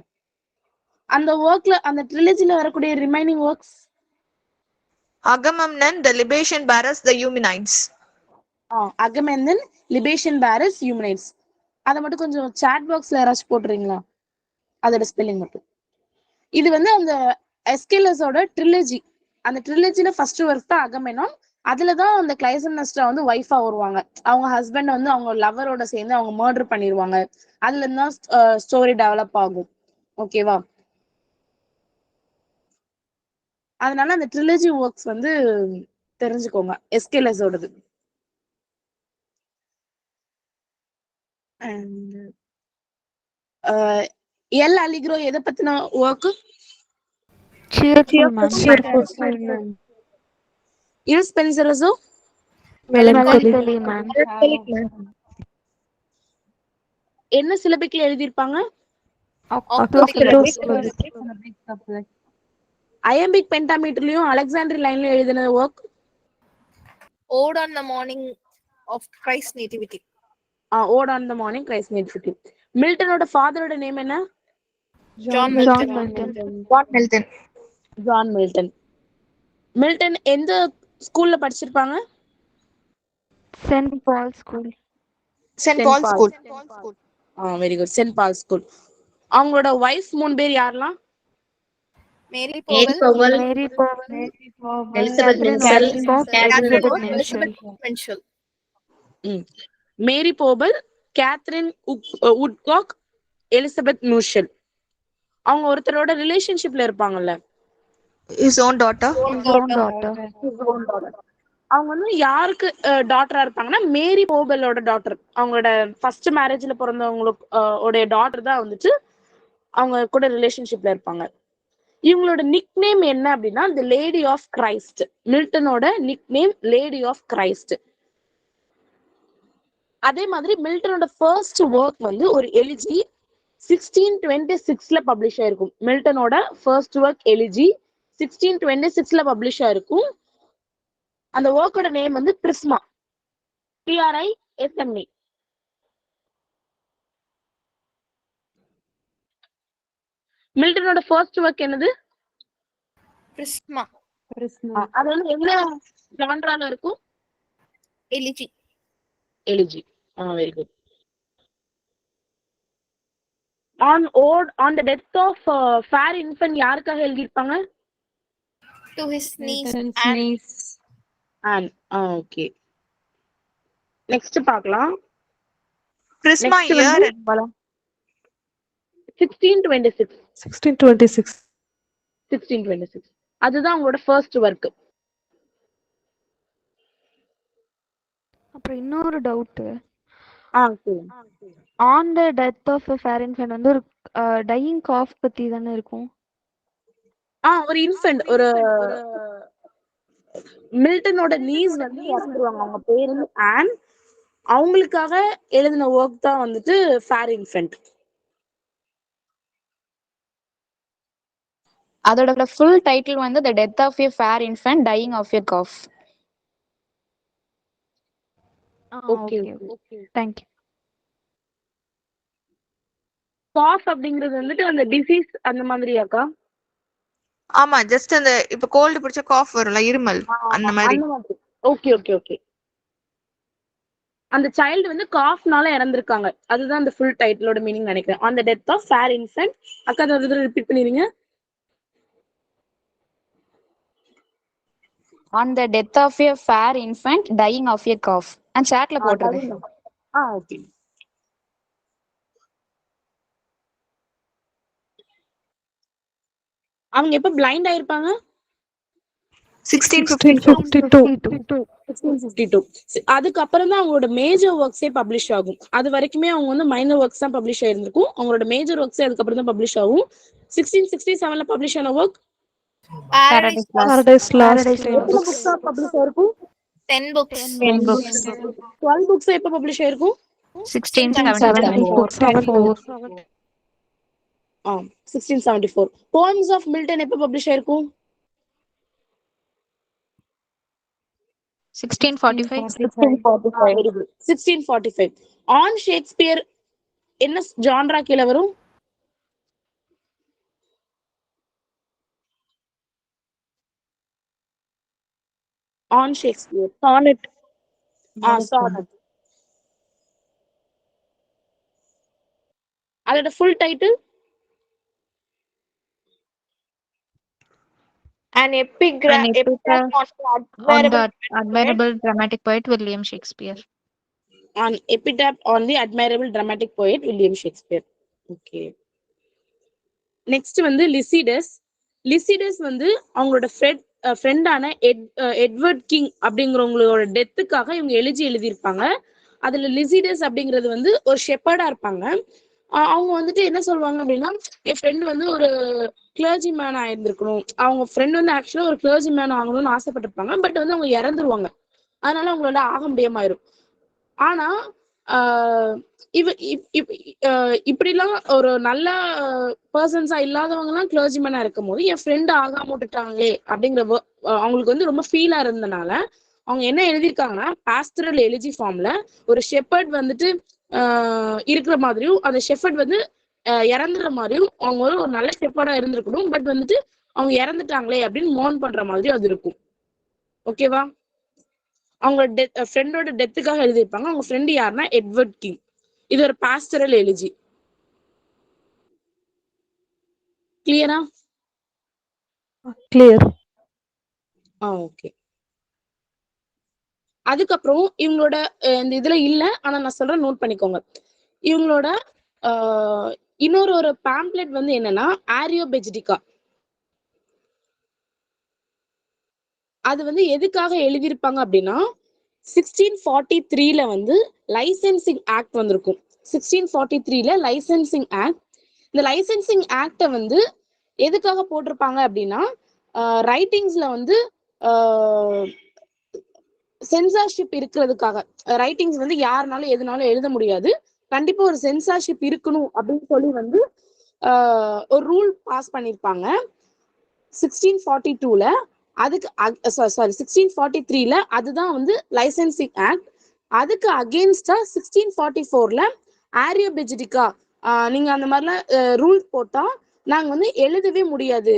அந்த ஒர்க்ல அந்த ட்ரிலஜில வரக்கூடிய remaining works? Agamemnon, the libation bearers, the Eumenides. அகமெந்தன், லிபேஷன் பேரஸ், யூமனைட்ஸ். அதை மட்டும் கொஞ்சம் சாட் பாக்ஸ்ல யாராச்சும் போட்டுறீங்களா? அதோட ஸ்பெல்லிங் மட்டும். இது வந்து அந்த எஸ்கேலஸோட ட்ரிலஜி. அந்த ட்ரிலஜில ஃபர்ஸ்ட் ஒர்க் தான் அகமெனான். அதுலதான் அந்த கிளைசம்னெஸ்ட்ரா வந்து ஒய்ஃபா வருவாங்க. அவங்க ஹஸ்பண்ட் வந்து அவங்க லவரோட சேர்ந்து அவங்க மர்டர் பண்ணிடுவாங்க. அதுல இருந்து தான் ஸ்டோரி டெவலப் ஆகும். ஓகேவா? அதனால அந்த ட்ரிலஜி ஒர்க்ஸ் வந்து தெரிஞ்சுக்கோங்க, எஸ்கேலஸோடது. எல் அலிக்ரோ எதை பத்தின ஒர்க்? Cheerful man. இல் ஸ்பென்சரஸோ? Melancholy man. என்ன சிலபிக்ல எழுதியிருப்பாங்க? அயம்பிக் பென்டாமீட்டர்லயும் அலெக்சாண்டரி லைன்லயும் எழுதின work? Ode on the morning of Christ's nativity. Ode on the morning Christ's nativity. மில்டனோட ஃபாதரோட நேம் என்ன? John Milton. John Milton. Milton எந்த ஸ்கூல்ல படிச்சிருப்பாங்க? St. Paul's School. St. Paul's School. Very good. Saint Paul school. அவங்களோட wife 3 பேர் யாரெல்லாம்? Mary Powell. Elizabeth Menschel. Mary Powell, Katherine Woodcock, Elizabeth Minshull. அவங்க ஒருத்தரோட ரிலேஷன்ஷிப்ல இருப்பாங்கல்ல. His own daughter. அவங்க வந்து யாருக்கு டாட்டரா இருப்பாங்கன்னா மேரி போபலோட டாட்டர். அவங்களோட ஃபர்ஸ்ட் மேரேஜ்ல பிறந்தவங்களுக்கு உடைய டாட்டர் தான் வந்துட்டு அவங்க கூட ரிலேஷன்ஷிப்ல இருப்பாங்க. இவங்களோட நிக் நேம் என்ன அப்படின்னா தி லேடி ஆஃப் கிரைஸ்ட். மில்டனோட nick name lady of Christ. அதே மாதிரி மில்டனோட ஃபர்ஸ்ட் ஒர்க் வந்து ஒரு எலிஜி 1626ல பப்ளிஷ் ஆயிருக்கும். மில்டனோட ஃபர்ஸ்ட் ஒர்க் எலிஜி 1626ல பப்ளிஷ் ஆயிருக்கும். அந்த ஒர்க்கோட நேம் வந்து பிரிஸ்மா. PRISMA. மில்டனோட ஃபர்ஸ்ட் ஒர்க் என்னது? Prisma. அது வந்து என்ன ஜான்ரால இருக்கும்? Elegy. எலிஜி. Very good. on the death of fair infant யாருக்காக எழுதிருப்பாங்க? To his niece and okay. Next பார்க்கலாம். Prisma Next year வந்து- என்பாளா? 1626. 1626 அதுதான் உங்களோட ஃபர்ஸ்ட் ஒர்க். அப்புறம் இன்னொரு டவுட், சரி. On the death of a fair infant வந்து ஒரு டையிங் காஃப் பத்தி தானே இருக்கும். ஒரு இன்ஃபென்ட், ஒரு மில்டனோட நீஸ் வந்து இறந்துருவாங்க. அவங்க பேர் வந்து ஆன். அவங்களுக்காக எழுதின ஒர்க் தான் வந்துட்டு ஃபேர் இன்ஃபென்ட். அதோட ஃபுல் டைட்டில் வந்து The Death of a Fair Infant Dying of a Cough. Okay. Thank you. Cough அப்படிங்கிறது வந்துட்டு அந்த டிசீஸ் அந்த மாதிரியாக்கா? ஆமா, ஜஸ்ட் அந்த இப்ப கோல்டு பிடிச்ச காஃப் வரும்ல, இருமல், அந்த மாதிரி. Okay okay okay. அந்த சைல்டு வந்து காஃப்னால இறந்திருக்காங்க. அதுதான் அந்த ஃபுல் டைட்டிலோட மீனிங் நினைக்கிறேன். On the death of fair infant. அக்கா அதை ரிப்பீட் பண்ணிருங்க. On the death of a fair infant dying of a cough. and chatல போட்டுருங்க. ஓகே. அவங்க எப்ப பிளைண்ட் ஆயிருப்பாங்க? 1652. அதுக்கப்புறம் தான் அவங்களோட மேஜர் ஒர்க்ஸே பப்ளிஷ் ஆகும். அது வரைக்குமே அவங்க வந்து மைனர் ஒர்க்ஸ் தான் பப்ளிஷ் ஆயிருந்திருக்கும். அவங்களோட மேஜர் ஒர்க்ஸே அதுக்கப்புறம் தான் பப்ளிஷ் ஆகும். 1667 பப்ளிஷ் ஆன ஒர்க் Paradise Lost. எத்தனை புக்ஸ் பப்ளிஷ் ஆயிருக்கும்? 10 books. 12 புக்ஸ் எப்ப பப்ளிஷ் ஆயிருக்கும்? 1674. Poems of Milton எப்ப பப்ளிஷ் ஆயிருக்கும்? 1645. On Shakespeare என்ன ஜான்ரா கீழ வரும்? On Shakespeare sonnet. Sonnet. அதோட full title An epigraph on the admirable dramatic poet William Shakespeare. on epitaph on the admirable dramatic poet William Shakespeare. Okay. Next வந்து Lycidas வந்து அவங்களோட ஃப்ரெண்டான Edward king அப்படிங்கிறவங்களோட டெத்துக்காக இவங்க எழுதியிருப்பாங்க. அதுல லிசிடஸ் அப்படிங்கிறது வந்து ஒரு ஷெப்பர்டா இருப்பாங்க. அவங்க வந்துட்டு என்ன சொல்லுவாங்க அப்படின்னா, என் ஃப்ரெண்ட் வந்து ஒரு கிளர்ஜி மேன் ஆயிருந்திருக்கணும். அவங்க ஃப்ரெண்ட் வந்து ஆக்சுவலா ஒரு கிளர்ஜி மேன் ஆகணும்னு ஆசைப்பட்டிருப்பாங்க. பட் வந்து அவங்க இறந்துருவாங்க. அதனால அவங்களோட ஆக முடியாமாயிரும். ஆனா இப்படிலாம் ஒரு நல்ல பர்சன்ஸா இல்லாதவங்க எல்லாம் கிளர்ஜிமேனா இருக்கும் போது என் ஃப்ரெண்ட் ஆகாம விட்டுட்டாங்களே அப்படிங்கிற அவங்களுக்கு வந்து ரொம்ப ஃபீலா இருந்தனால அவங்க என்ன எழுதியிருக்காங்கன்னா, பாஸ்டரல் எலிஜி ஃபார்ம்ல ஒரு ஷெப்பர்ட் வந்துட்டு இருக்கிற மாதிரியும் அந்த ஷெப்பர்ட் வந்து இறந்துற மாதிரியும் அவங்க ஒரு நல்ல ஷெப்பர்டா இருந்திருக்கணும். பட் வந்துட்டு அவங்க இறந்துட்டாங்களே அப்படின்னு மோன் பண்ற மாதிரியும் அது இருக்கும். ஓகேவா? அவங்க ஃப்ரெண்டோட டெத்துக்காக எழுதியிருப்பாங்க. அவங்க ஃப்ரெண்ட் யாருன்னா எட்வர்ட் கிங். இது ஒரு பாஸ்டரல் எலிஜி. கிளியரா? கிளியர். ஓகே. அதுக்கப்புறம் இவங்களோட இந்த இதுல இல்ல, ஆனா நான் சொல்றேன், நோட் பண்ணிக்கோங்க. இவங்களோட இன்னொரு பேம்ப்ளெட் வந்து என்னன்னா ஆரியோபெஜிடிகா. அது வந்து எதுக்காக எழுதியிருப்பாங்க அப்படின்னா 1643ல வந்து லைசென்சிங் ஆக்ட் வந்திருக்கும். 1643ல லைசென்சிங் ஆக்ட். இந்த லைசென்சிங் ஆக்டை வந்து எதுக்காக போட்டிருப்பாங்க அப்படின்னா, ரைட்டிங்ஸ்ல வந்து சென்சார்ஷிப் இருக்கிறதுக்காக. ரைட்டிங்ஸ் வந்து யாருனாலும் எதுனாலும் எழுத முடியாது, கண்டிப்பா ஒரு சென்சார்ஷிப் இருக்கணும் அப்படின்னு சொல்லி வந்து ஒரு ரூல் பாஸ் பண்ணிருப்பாங்க 1642ல. அதுக்கு 1643ல அதுதான் வந்து லைசென்சிங் ஆக்ட். அதுக்கு அகெயின்ஸ்டா 1644ல ஆரியோபெஜிடிகா நீங்க அந்த மாதிரிலாம் ரூல் போட்டா நாங்க வந்து எழுதவே முடியாது,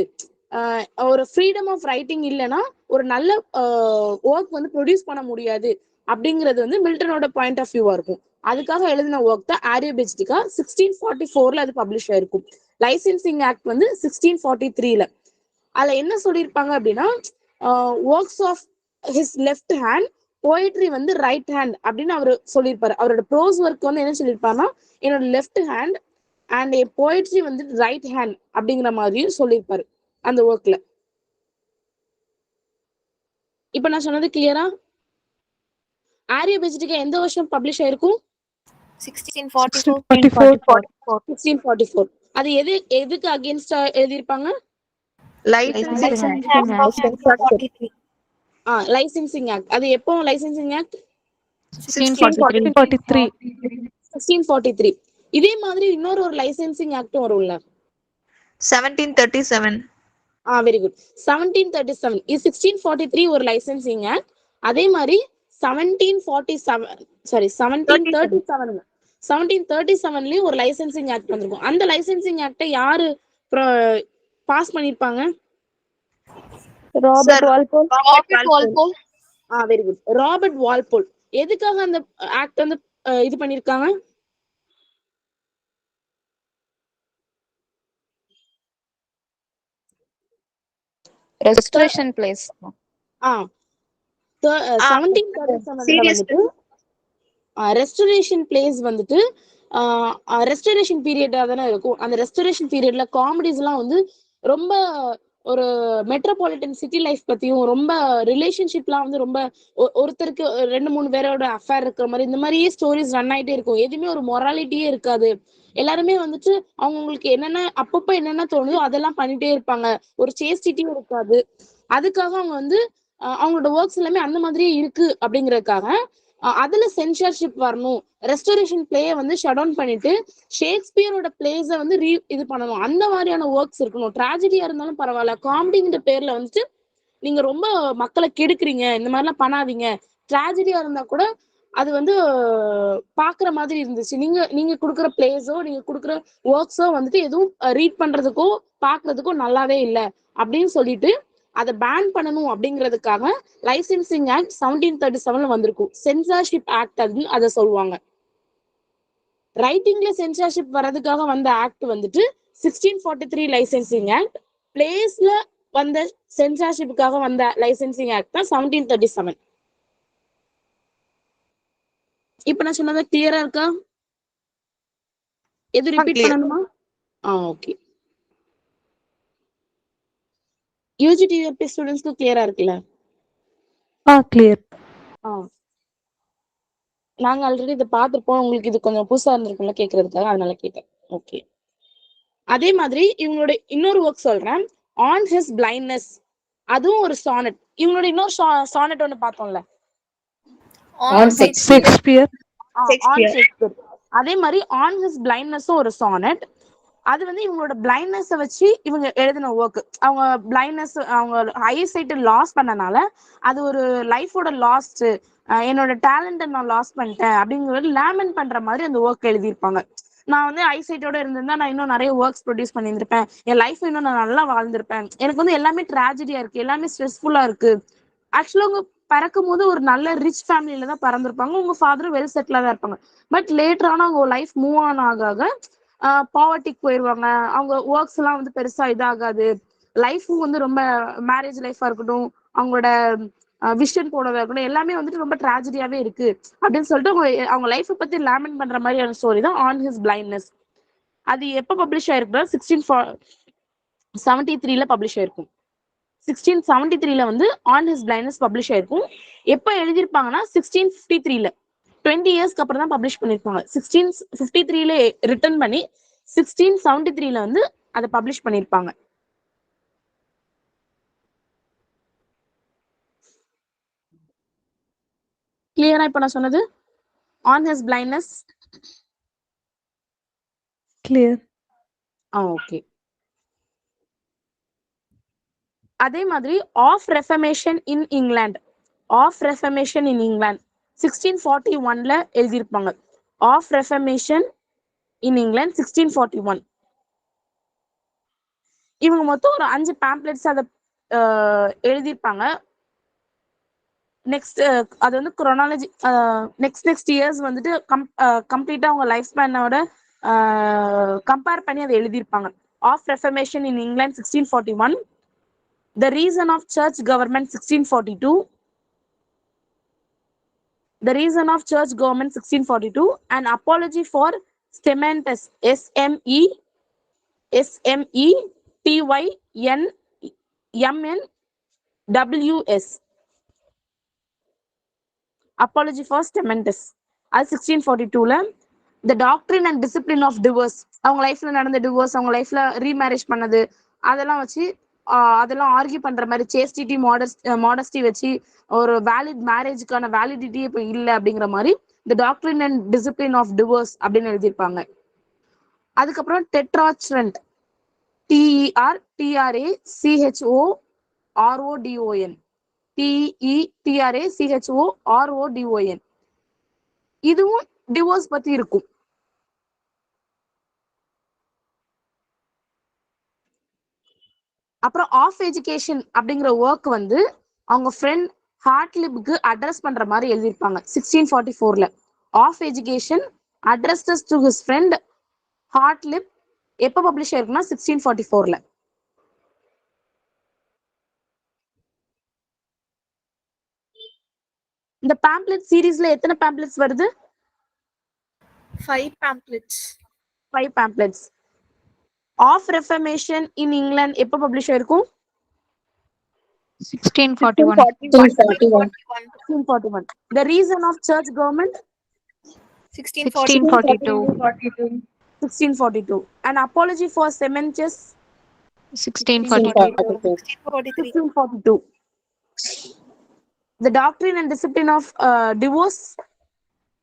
ஒரு ஃப்ரீடம் ஆஃப் ரைட்டிங் இல்லைன்னா ஒரு நல்ல ஒர்க் வந்து ப்ரொடியூஸ் பண்ண முடியாது அப்படிங்கிறது வந்து மில்டனோட பாயிண்ட் ஆஃப் வியூவா இருக்கும். அதுக்காக எழுதின ஒர்க் தான் ஆரியோபெஜிடிகா. 1644 அது பப்ளிஷ் ஆயிருக்கும். லைசென்சிங் ஆக்ட் வந்து 1643. அதுல என்ன சொல்லியிருப்பாங்க அப்படின்னா, works of his left hand, poetry வந்து ரைட் ஹேண்ட் அப்படின்னு அவர் சொல்லியிருப்பாரு. அவரோட ப்ரோஸ் ஒர்க் வந்து என்ன சொல்லியிருப்பாருன்னா, என்னோட லெஃப்ட் ஹேண்ட் அண்ட் போயட்ரி வந்து ரைட் ஹேண்ட் அப்படிங்கிற மாதிரியும் சொல்லியிருப்பாரு அந்த ஒர்க்ல. இப்ப நான் சொன்னது கிளியரா? ஆரியோபெஜிடிகா எந்த வருஷம் பப்ளிஷ் ஆயிருக்கும்? 1644. 1644. அது எதுக்கு அகேன்ஸ்டா எழுதியிருப்பாங்க? Licensing Licensing Act. 1643. Licensing act. அது எப்போ லைசென்சிங் ஆக்ட்? 1643. 1643. இதே மாதிரி இன்னொரு ஒரு லைசென்சிங் ஆக்டும் வரும்ல. 1737. Very good. 1737 இது 1643 ஒரு லைசென்சிங் ஆக்ட். அதே மாதிரி 1737லயும் ஒரு லைசென்சிங் ஆக்ட் வந்திருக்கும். அந்த லைசென்சிங் ஆக்டை யாரு பாஸ் பண்ணிருப்பாங்க? Robert Walpole. Robert Walpole. Very good. Robert Walpole. எதுக்காக அந்த ஆக்ட் வந்து இது பண்ணிருக்காங்க? Restoration place. 1737 வந்துட்டு ரெஸ்டரேஷன் பிளேஸ் வந்துட்டு ரெஸ்டரேஷன் பீரியடா தானே இருக்கும். அந்த ரெஸ்டரேஷன் பீரியட்ல காமெடிஸ் எல்லாம் வந்து ரொம்ப ஒரு மெட்ரோபாலிட்டன் சிட்டி லைஃப் பத்தியும், ரொம்ப ரிலேஷன்ஷிப்லாம் வந்து ரொம்ப ஒருத்தருக்கு 2-3 பேரோட அஃபேர் இருக்கிற மாதிரி இந்த மாதிரியே ஸ்டோரிஸ் ரன் ஆயிட்டே இருக்கும். எதுவுமே ஒரு மொராலிட்டியே இருக்காது. எல்லாருமே வந்துட்டு அவங்களுக்கு என்னென்ன அப்பப்ப என்னென்ன தோணுதோ அதெல்லாம் பண்ணிட்டே இருப்பாங்க. ஒரு சேஸ்டிட்டியும் இருக்காது. அதுக்காக அவங்க வந்து அவங்களோட ஒர்க்ஸ் எல்லாமே அந்த மாதிரியே இருக்கு அப்படிங்கறதுக்காக அதுல சென்சார்ஷிப் வரணும். ரெஸ்டோரேஷன் பிளேயை வந்து ஷட் டவுன் பண்ணிட்டு ஷேக்ஸ்பியரோட பிளேஸ வந்து இது பண்ணணும். அந்த மாதிரியான ஒர்க்ஸ் இருக்கணும். டிராஜடியா இருந்தாலும் பரவாயில்ல, காமெடிங்கிற பேர்ல வந்துட்டு நீங்க ரொம்ப மக்களை கெடுக்குறீங்க, இந்த மாதிரிலாம் பண்ணாதீங்க. டிராஜடியா இருந்தா கூட அது வந்து பாக்குற மாதிரி இருந்துச்சு. நீங்க கொடுக்குற பிளேஸோ நீங்க கொடுக்குற ஒர்க்ஸோ வந்துட்டு எதுவும் ரீட் பண்றதுக்கோ பாக்குறதுக்கோ நல்லாவே இல்லை அப்படின்னு சொல்லிட்டு அதை பேன் பண்ணணும் அப்படிங்கிறதுக்காக லைசென்சிங் ஆக்ட் 1737 வந்திருக்கும். சென்சார்ஷிப் ஆக்ட் அப்படின்னு அதை சொல்லுவாங்க. ரைட்டிங்ல சென்சார்ஷிப் வர்றதுக்காக வந்த ஆக்ட் வந்துட்டு 1643 லைசென்சிங் ஆக்ட். பிளேஸ்ல வந்த சென்சார்ஷிப்புக்காக வந்த லைசென்சிங் ஆக்ட் தான் 1737. இப்ப நான் சொன்னது கிளியரா இருக்கா? எது ரிப்பீட் பண்ணணுமா? ஓகே. யூஜிடிஆர்பி ஸ்டூடெண்ட்ஸ்க்கு கிளியரா இருக்குல்ல? கிளியர். நாங்க ஆல்ரெடி இதை பார்த்துருப்போம். உங்களுக்கு இது கொஞ்சம் புதுசா இருந்திருக்கும்ல கேட்கறதுக்காக, அதனால கேட்டேன். ஓகே. அதே மாதிரி இவங்களோட இன்னொரு ஒர்க் சொல்றேன், ஆன் ஹிஸ் பிளைண்ட்னஸ். அதுவும் ஒரு சானட். இவங்களோட இன்னொரு சானட் ஒண்ணு பார்த்தோம்ல, On ஷேக்ஸ்பியர். அதே மாதிரி ஆன் ஹிஸ் பிளைண்ட்னஸும் ஒரு சானட். அது வந்து இவங்களோட பிளைண்ட்னஸை வச்சு இவங்க எழுதின ஒர்க். அவங்க பிளைண்ட்னஸ், அவங்க ஐசைட்டை லாஸ் பண்ணனால அது ஒரு லைஃபோட லாஸ்ட், என்னோட டேலண்ட்டை நான் லாஸ் பண்ணிட்டேன் அப்படிங்கிறது லேமன் பண்ற மாதிரி அந்த ஒர்க் எழுதியிருப்பாங்க. நான் வந்து ஐசைட்டோட இருந்திருந்தா நான் இன்னும் நிறைய ஒர்க்ஸ் ப்ரொடியூஸ் பண்ணியிருந்திருப்பேன், என் லைஃப் இன்னும் நான் நல்லா வாழ்ந்திருப்பேன், எனக்கு வந்து எல்லாமே ட்ராஜடியா இருக்கு, எல்லாமே ஸ்ட்ரெஸ்ஃபுல்லா இருக்கு. ஆக்சுவலா உங்க பிறக்கும் போது ஒரு நல்ல ரிச் ஃபேமிலியில தான் பிறந்திருப்பாங்க, உங்க ஃபாதரும் வெல் செட்டிலா தான் இருப்பாங்க. பட் லேட்டரான அவங்க லைஃப் மூவ் ஆன் ஆக பாவர்ட்டிக்கு போயிடுவாங்க. அவங்க ஒர்க்ஸ் எல்லாம் வந்து பெருசா இதாகாது. லைஃபும் வந்து ரொம்ப மேரேஜ் லைஃபா இருக்கட்டும், அவங்களோட விஷன் போனதா இருக்கட்டும், எல்லாமே வந்துட்டு ரொம்ப ட்ராஜடியாவே இருக்கு அப்படின்னு சொல்லிட்டு அவங்க லைஃபை பத்தி லேமன் பண்ற மாதிரியான ஸ்டோரி தான் ஆன் ஹிஸ் பிளைண்ட்னஸ். அது எப்ப பப்ளிஷ் ஆயிருக்குன்னா 1673 பப்ளிஷ் ஆயிருக்கும். 1673 வந்து ஆன் ஹிஸ் பிளைண்ட்னஸ் பப்ளிஷ் ஆயிருக்கும். எப்ப எழுதியிருப்பாங்கன்னா 1653, 20 இயர்ஸ்க்கு அப்புறம் தான் பப்ளிஷ் பண்ணிருப்பாங்க. 1653 ரிட்டர்ன் பண்ணி 1673 வந்து அதை பப்ளிஷ் பண்ணிருப்பாங்க. கிளியரா இப்ப நான் சொன்னது? On his blindness clear. Okay. அதே மாதிரி ஆஃப் ரெஃபர்மேஷன் இன் இங்கிலாந்து, 1641 எழுதியிருப்பாங்க. Of reformation in England 1641. இவங்க மொத்தம் ஒரு 5 பேம்ப்ளெட்ஸ் அதை எழுதியிருப்பாங்க. நெக்ஸ்ட் அது வந்து குரோனாலஜி நெக்ஸ்ட் இயர்ஸ் வந்துட்டு கம்ப்ளீட்டா அவங்க லைஃப் ஸ்பேனோட கம்பேர் பண்ணி அதை எழுதியிருப்பாங்க. Of reformation in England 1641, the reason of church government 1642, the reason of church government 1642, and apology for Smectymnuus SMETYNMNWS, apology for Stementus. அது 1642ல the doctrine and discipline of divorce, அவங்க லைஃப்ல நடந்த டிவோர்ஸ், அவங்க லைஃப்ல remarriage பண்ணது, அதெல்லாம் வச்சு அதெல்லாம் ஆர்கியூ பண்ற மாதிரி சேஸ்டிட்டி மாடஸ்டி வச்சு ஒரு வேலிட் மேரேஜுக்கான வேலிடிட்டி இப்போ இல்லை அப்படிங்கிற மாதிரி the doctrine and discipline of divorce அப்படின்னு எழுதியிருப்பாங்க. அதுக்கப்புறம் டெட்ராச்ரண்ட் TERTRACHORODON TETRACHORODON, இதுவும் டிவோர்ஸ் பத்தி இருக்கும். அப்புறம் ஆஃப் எஜுகேஷன் அப்படிங்கிற ஒர்க் வந்து அவங்க ஃப்ரெண்ட் ஹார்ட்லிப்க்கு அட்ரஸ் பண்ற மாதிரி எழுதியிருப்பாங்க 1644ல. Of education addressed to his friend Hartlib எப்ப பப்ளிஷ் ஆயிருக்குன்னா 1644ல. இந்த பேம்ப்ளெட் சீரீஸ்ல எத்தனை பேம்ப்ளெட்ஸ் வருது? 5 pamphlets. 5 pamphlets. Of reformation in England எப்ப பப்ளிஷ் ஆயிருக்கும்? 1641. 1641. The reason of church government 1642. 1642. An apology for Sementis 1642. 1642. The doctrine and discipline of divorce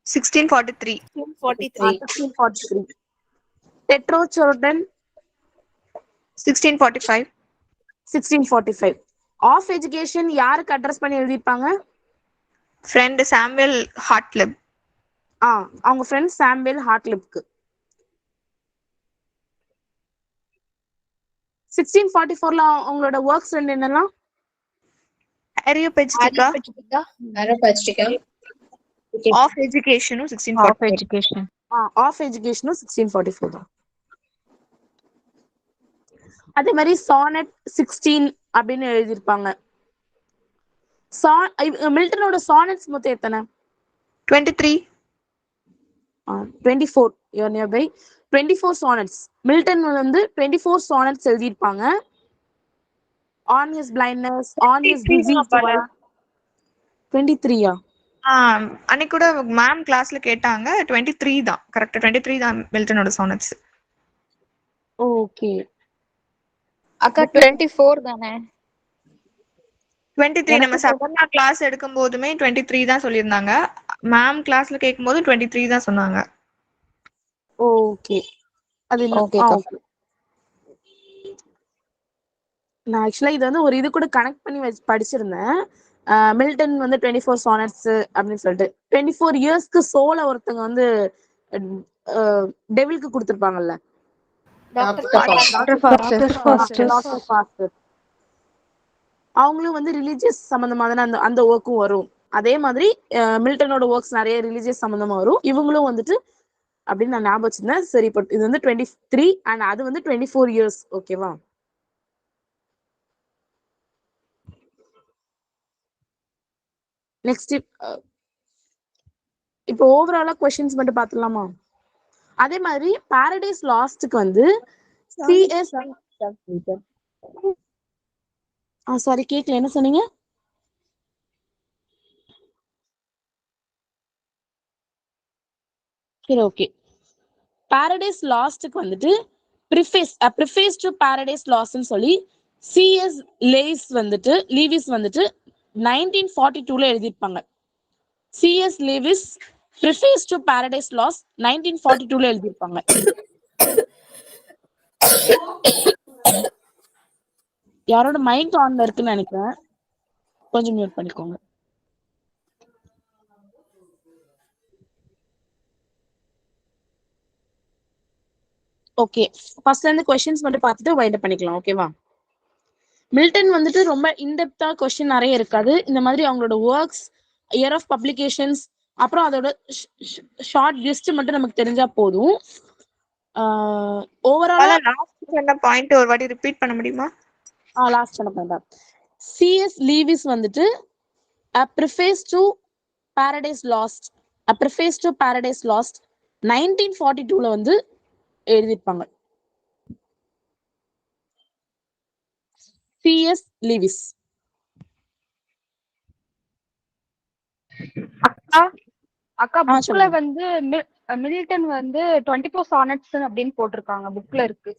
1643. 1643. Tetrachordon 1645. 1645. Of education யாருக்கு address பண்ணி எழுதியிருப்பாங்க? Friend Samuel Hartlib. அவங்க ஃப்ரெண்ட் சாமுவேல் ஹார்ட்லிப்க்கு. 1644ல அவங்களோட ஒர்க்ஸ் என்னென்னலாம்? Areopagitica, ஆஃப் எஜுகேஷனும் 1644. Of education. ஆஃப் எஜுகேஷனும் 1644 தான். அதே மாதிரி சானட் 16 அப்படின்னு எழுதியிருப்பாங்க. மில்டனோட சானட்ஸ் மொத்தம் எத்தனை? 23. 24. You're near by. 24 sonnets. Milton வந்து 24 சானட்ஸ் எழுதியிருப்பாங்க. On his blindness, on his disease. 23யா? அன்னைக்கு கூட மேம் கிளாஸ்ல கேட்டாங்க. 23 தான் கரெக்ட். 23 தான் மில்டனோட சானட்ஸ். ஓகே அக்கா 24 தானே? 23 நம்ம சபர்ணா கிளாஸ் எடுக்கும் போதுமே 23 தான் சொல்லியிருந்தாங்க. மேம் கிளாஸ்ல கேட்கும் போது 23 தான் சொன்னாங்க. ஓகே அது Okay. நான் ஆக்சுவலா இது வந்து ஒரு இது கூட கனெக்ட் பண்ணி படிச்சிருந்தேன். மில்டன் வந்து 24 சானட்ஸ் அப்படின்னு சொல்லிட்டு 24 இயர்ஸ்க்கு சோல ஒருத்தங்க வந்து டெவிலுக்கு கொடுத்துருப்பாங்கல்ல. அவங்களும் வந்து ரிலீஜியஸ் சம்பந்தமா தானே அந்த ஒர்க்கும் வரும். அதே மாதிரி மில்டனோட ஒர்க்ஸ் நிறைய ரிலீஜியஸ் சம்பந்தமா வரும். இவங்களும் வந்துட்டு அப்படின்னு நான் ஞாபகம் வச்சிருந்தேன். சரி, பட் இது வந்து 23 அண்ட் அது வந்து 24 இயர்ஸ். ஓகேவா? நெக்ஸ்ட் இப்போ ஓவராலா क्वेश्चंस மட்டும் பார்த்துடலாமா? அதே மாதிரி பாரடைஸ் லாஸ்ட்க்கு வந்து சிஎஸ் சாரி கேக்கல, என்ன சொன்னீங்க? சரி, ஓகே. பாரடைஸ் லாஸ்ட்க்கு வந்துட்டு ப்ரிஃபேஸ் டு பாரடைஸ் லாஸ்ட் னு சொல்லி சிஎஸ் லீவிஸ் வந்துட்டு 1942ல எழுதியிருப்பாங்க. CS Lewis preface to paradise lost 1942ல எழுதியிருப்பாங்க. யாரோட மைக் ஆன்ல இருக்குன்னு நினைக்கிறேன், கொஞ்சம் மியூட் பண்ணிக்கோங்க. ஓகே, ஃபர்ஸ்ட்ல இருந்து கொஸ்டின்ஸ் மட்டும் பார்த்துட்டு வைண்ட் அப் பண்ணிக்கலாம். ஓகேவா? மில்டன் வந்துட்டு ரொம்ப இன்டெப்தா கொஸ்டின் நிறைய இருக்காது. இந்த மாதிரி அவங்களோட ஒர்க்ஸ், இயர் ஆஃப் பப்ளிகேஷன்ஸ், அப்புறம் அதோட ஷார்ட் லிஸ்ட் மட்டும் நமக்கு தெரிஞ்சா போதும். ஓவராலா லாஸ்ட் சொன்ன பாயிண்ட் ஒரு வாட்டி ரிப்பீட் பண்ண முடியுமா? லாஸ்ட் சொன்ன பாயிண்ட் C.S. லீவிஸ் வந்துட்டு A Preface to Paradise Lost, A Preface to Paradise Lost 1942ல வந்து எழுதியிருப்பாங்க. C.S. லீவிஸ். அக்கா புக்ல சொல்லுங்க. வந்து மில்டன் வந்து 24 சானட்ஸ் அப்படின்னு போட்டிருக்காங்க, புக்ல இருக்கு.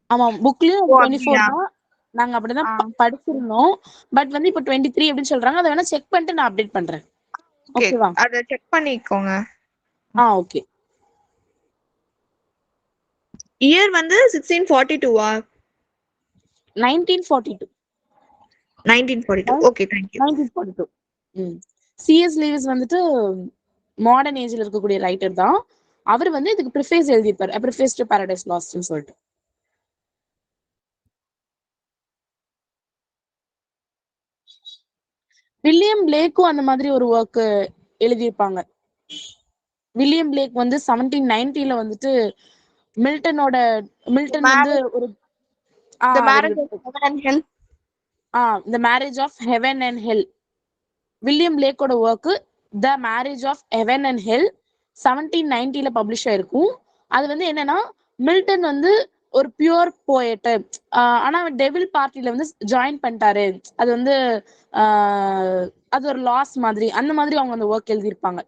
ஆமா, புக்லயும் ஓ 24 அப்படியா? தான். நாங்க அப்படிதான் படிச்சிருந்தோம். பட் வந்து இப்ப 23 அப்படின்னு சொல்றாங்க. அதை வேணா செக் பண்ணிட்டு நான் அப்டேட் பண்றேன். ஓகே, ஓகேவா? அத செக் பண்ணிக்கோங்க. ஓகே. இயர் வந்து 1642 1942. 1942. Okay, thank you. 1942. C.S. Lewis வந்துட்டு மாடர்ன் ஏஜ்ல இருக்கக்கூடிய ரைட்டர் தான். அவர் வந்து இதுக்கு ப்ரிஃபேஸ் எழுதியிருப்பார், A Preface to Paradise Lostன்னு சொல்லிட்டு. வில்லியம் பிளேக்கும் அந்த மாதிரி ஒரு ஒர்க் எழுதியிருப்பாங்க. வில்லியம் பிளேக் வந்து 1790ல வந்துட்டு மில்டன் வந்து ஒரு The Marriage of Heaven and Hell. The Marriage of Heaven and Hell. William பிளேக்கோட work the marriage of heaven and hell 1790ல பப்ளிஷ் ஆயிருக்கும். அது வந்து என்னன்னா, மில்டன் வந்து ஒரு பியூர் போயட், ஆனா டெவில் பார்ட்டில வந்து ஜாயின் பண்ணிட்டாரு. அது வந்து அது ஒரு லாஸ் மாதிரி, அந்த மாதிரி அவங்க அந்த ஒர்க் எழுதியிருப்பாங்க.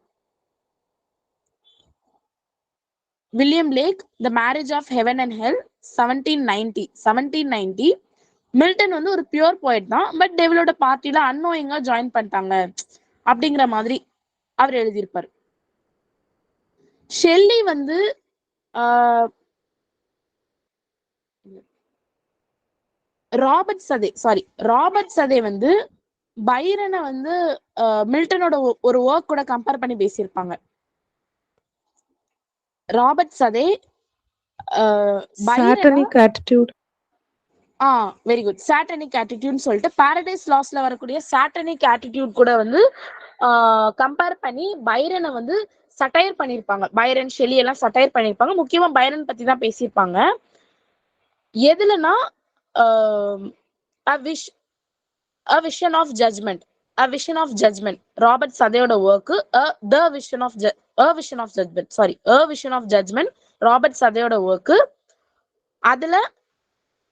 William Blake the marriage of heaven and hell 1790. Milton வந்து ஒரு பியூர் போயட் தான், பட் டெவிலோட பார்ட்டில அன்னோயிங்கா ஜாயின் பண்ணிட்டாங்க அப்படிங்கிற மாதிரி அவர் எழுதியிருப்பார். ஷெல்லி வந்து ராபர்ட் சதே வந்து பைரனை வந்து மில்டனோட ஒரு ஒர்க் கூட கம்பேர் பண்ணி பேசியிருப்பாங்க. Robert Southey satanic attitude. Very good. Satanic ஆட்டிடியூட்னு சொல்லிட்டு பாரடைஸ் லாஸ்ட்ல வரக்கூடிய சாட்டனிக் ஆட்டிடியூட் கூட வந்து கம்பேர் பண்ணி பைரனை வந்து சட்டையர் பண்ணியிருப்பாங்க. பைரன், ஷெல்லி எல்லாம் சட்டையர் பண்ணியிருப்பாங்க. முக்கியமா பைரன் பத்தி தான் பேசியிருப்பாங்க. எதுலனா A Vision of Judgment. Robert சதையோட work A Vision of Judgment Robert சதையோட ஒர்க். அதுல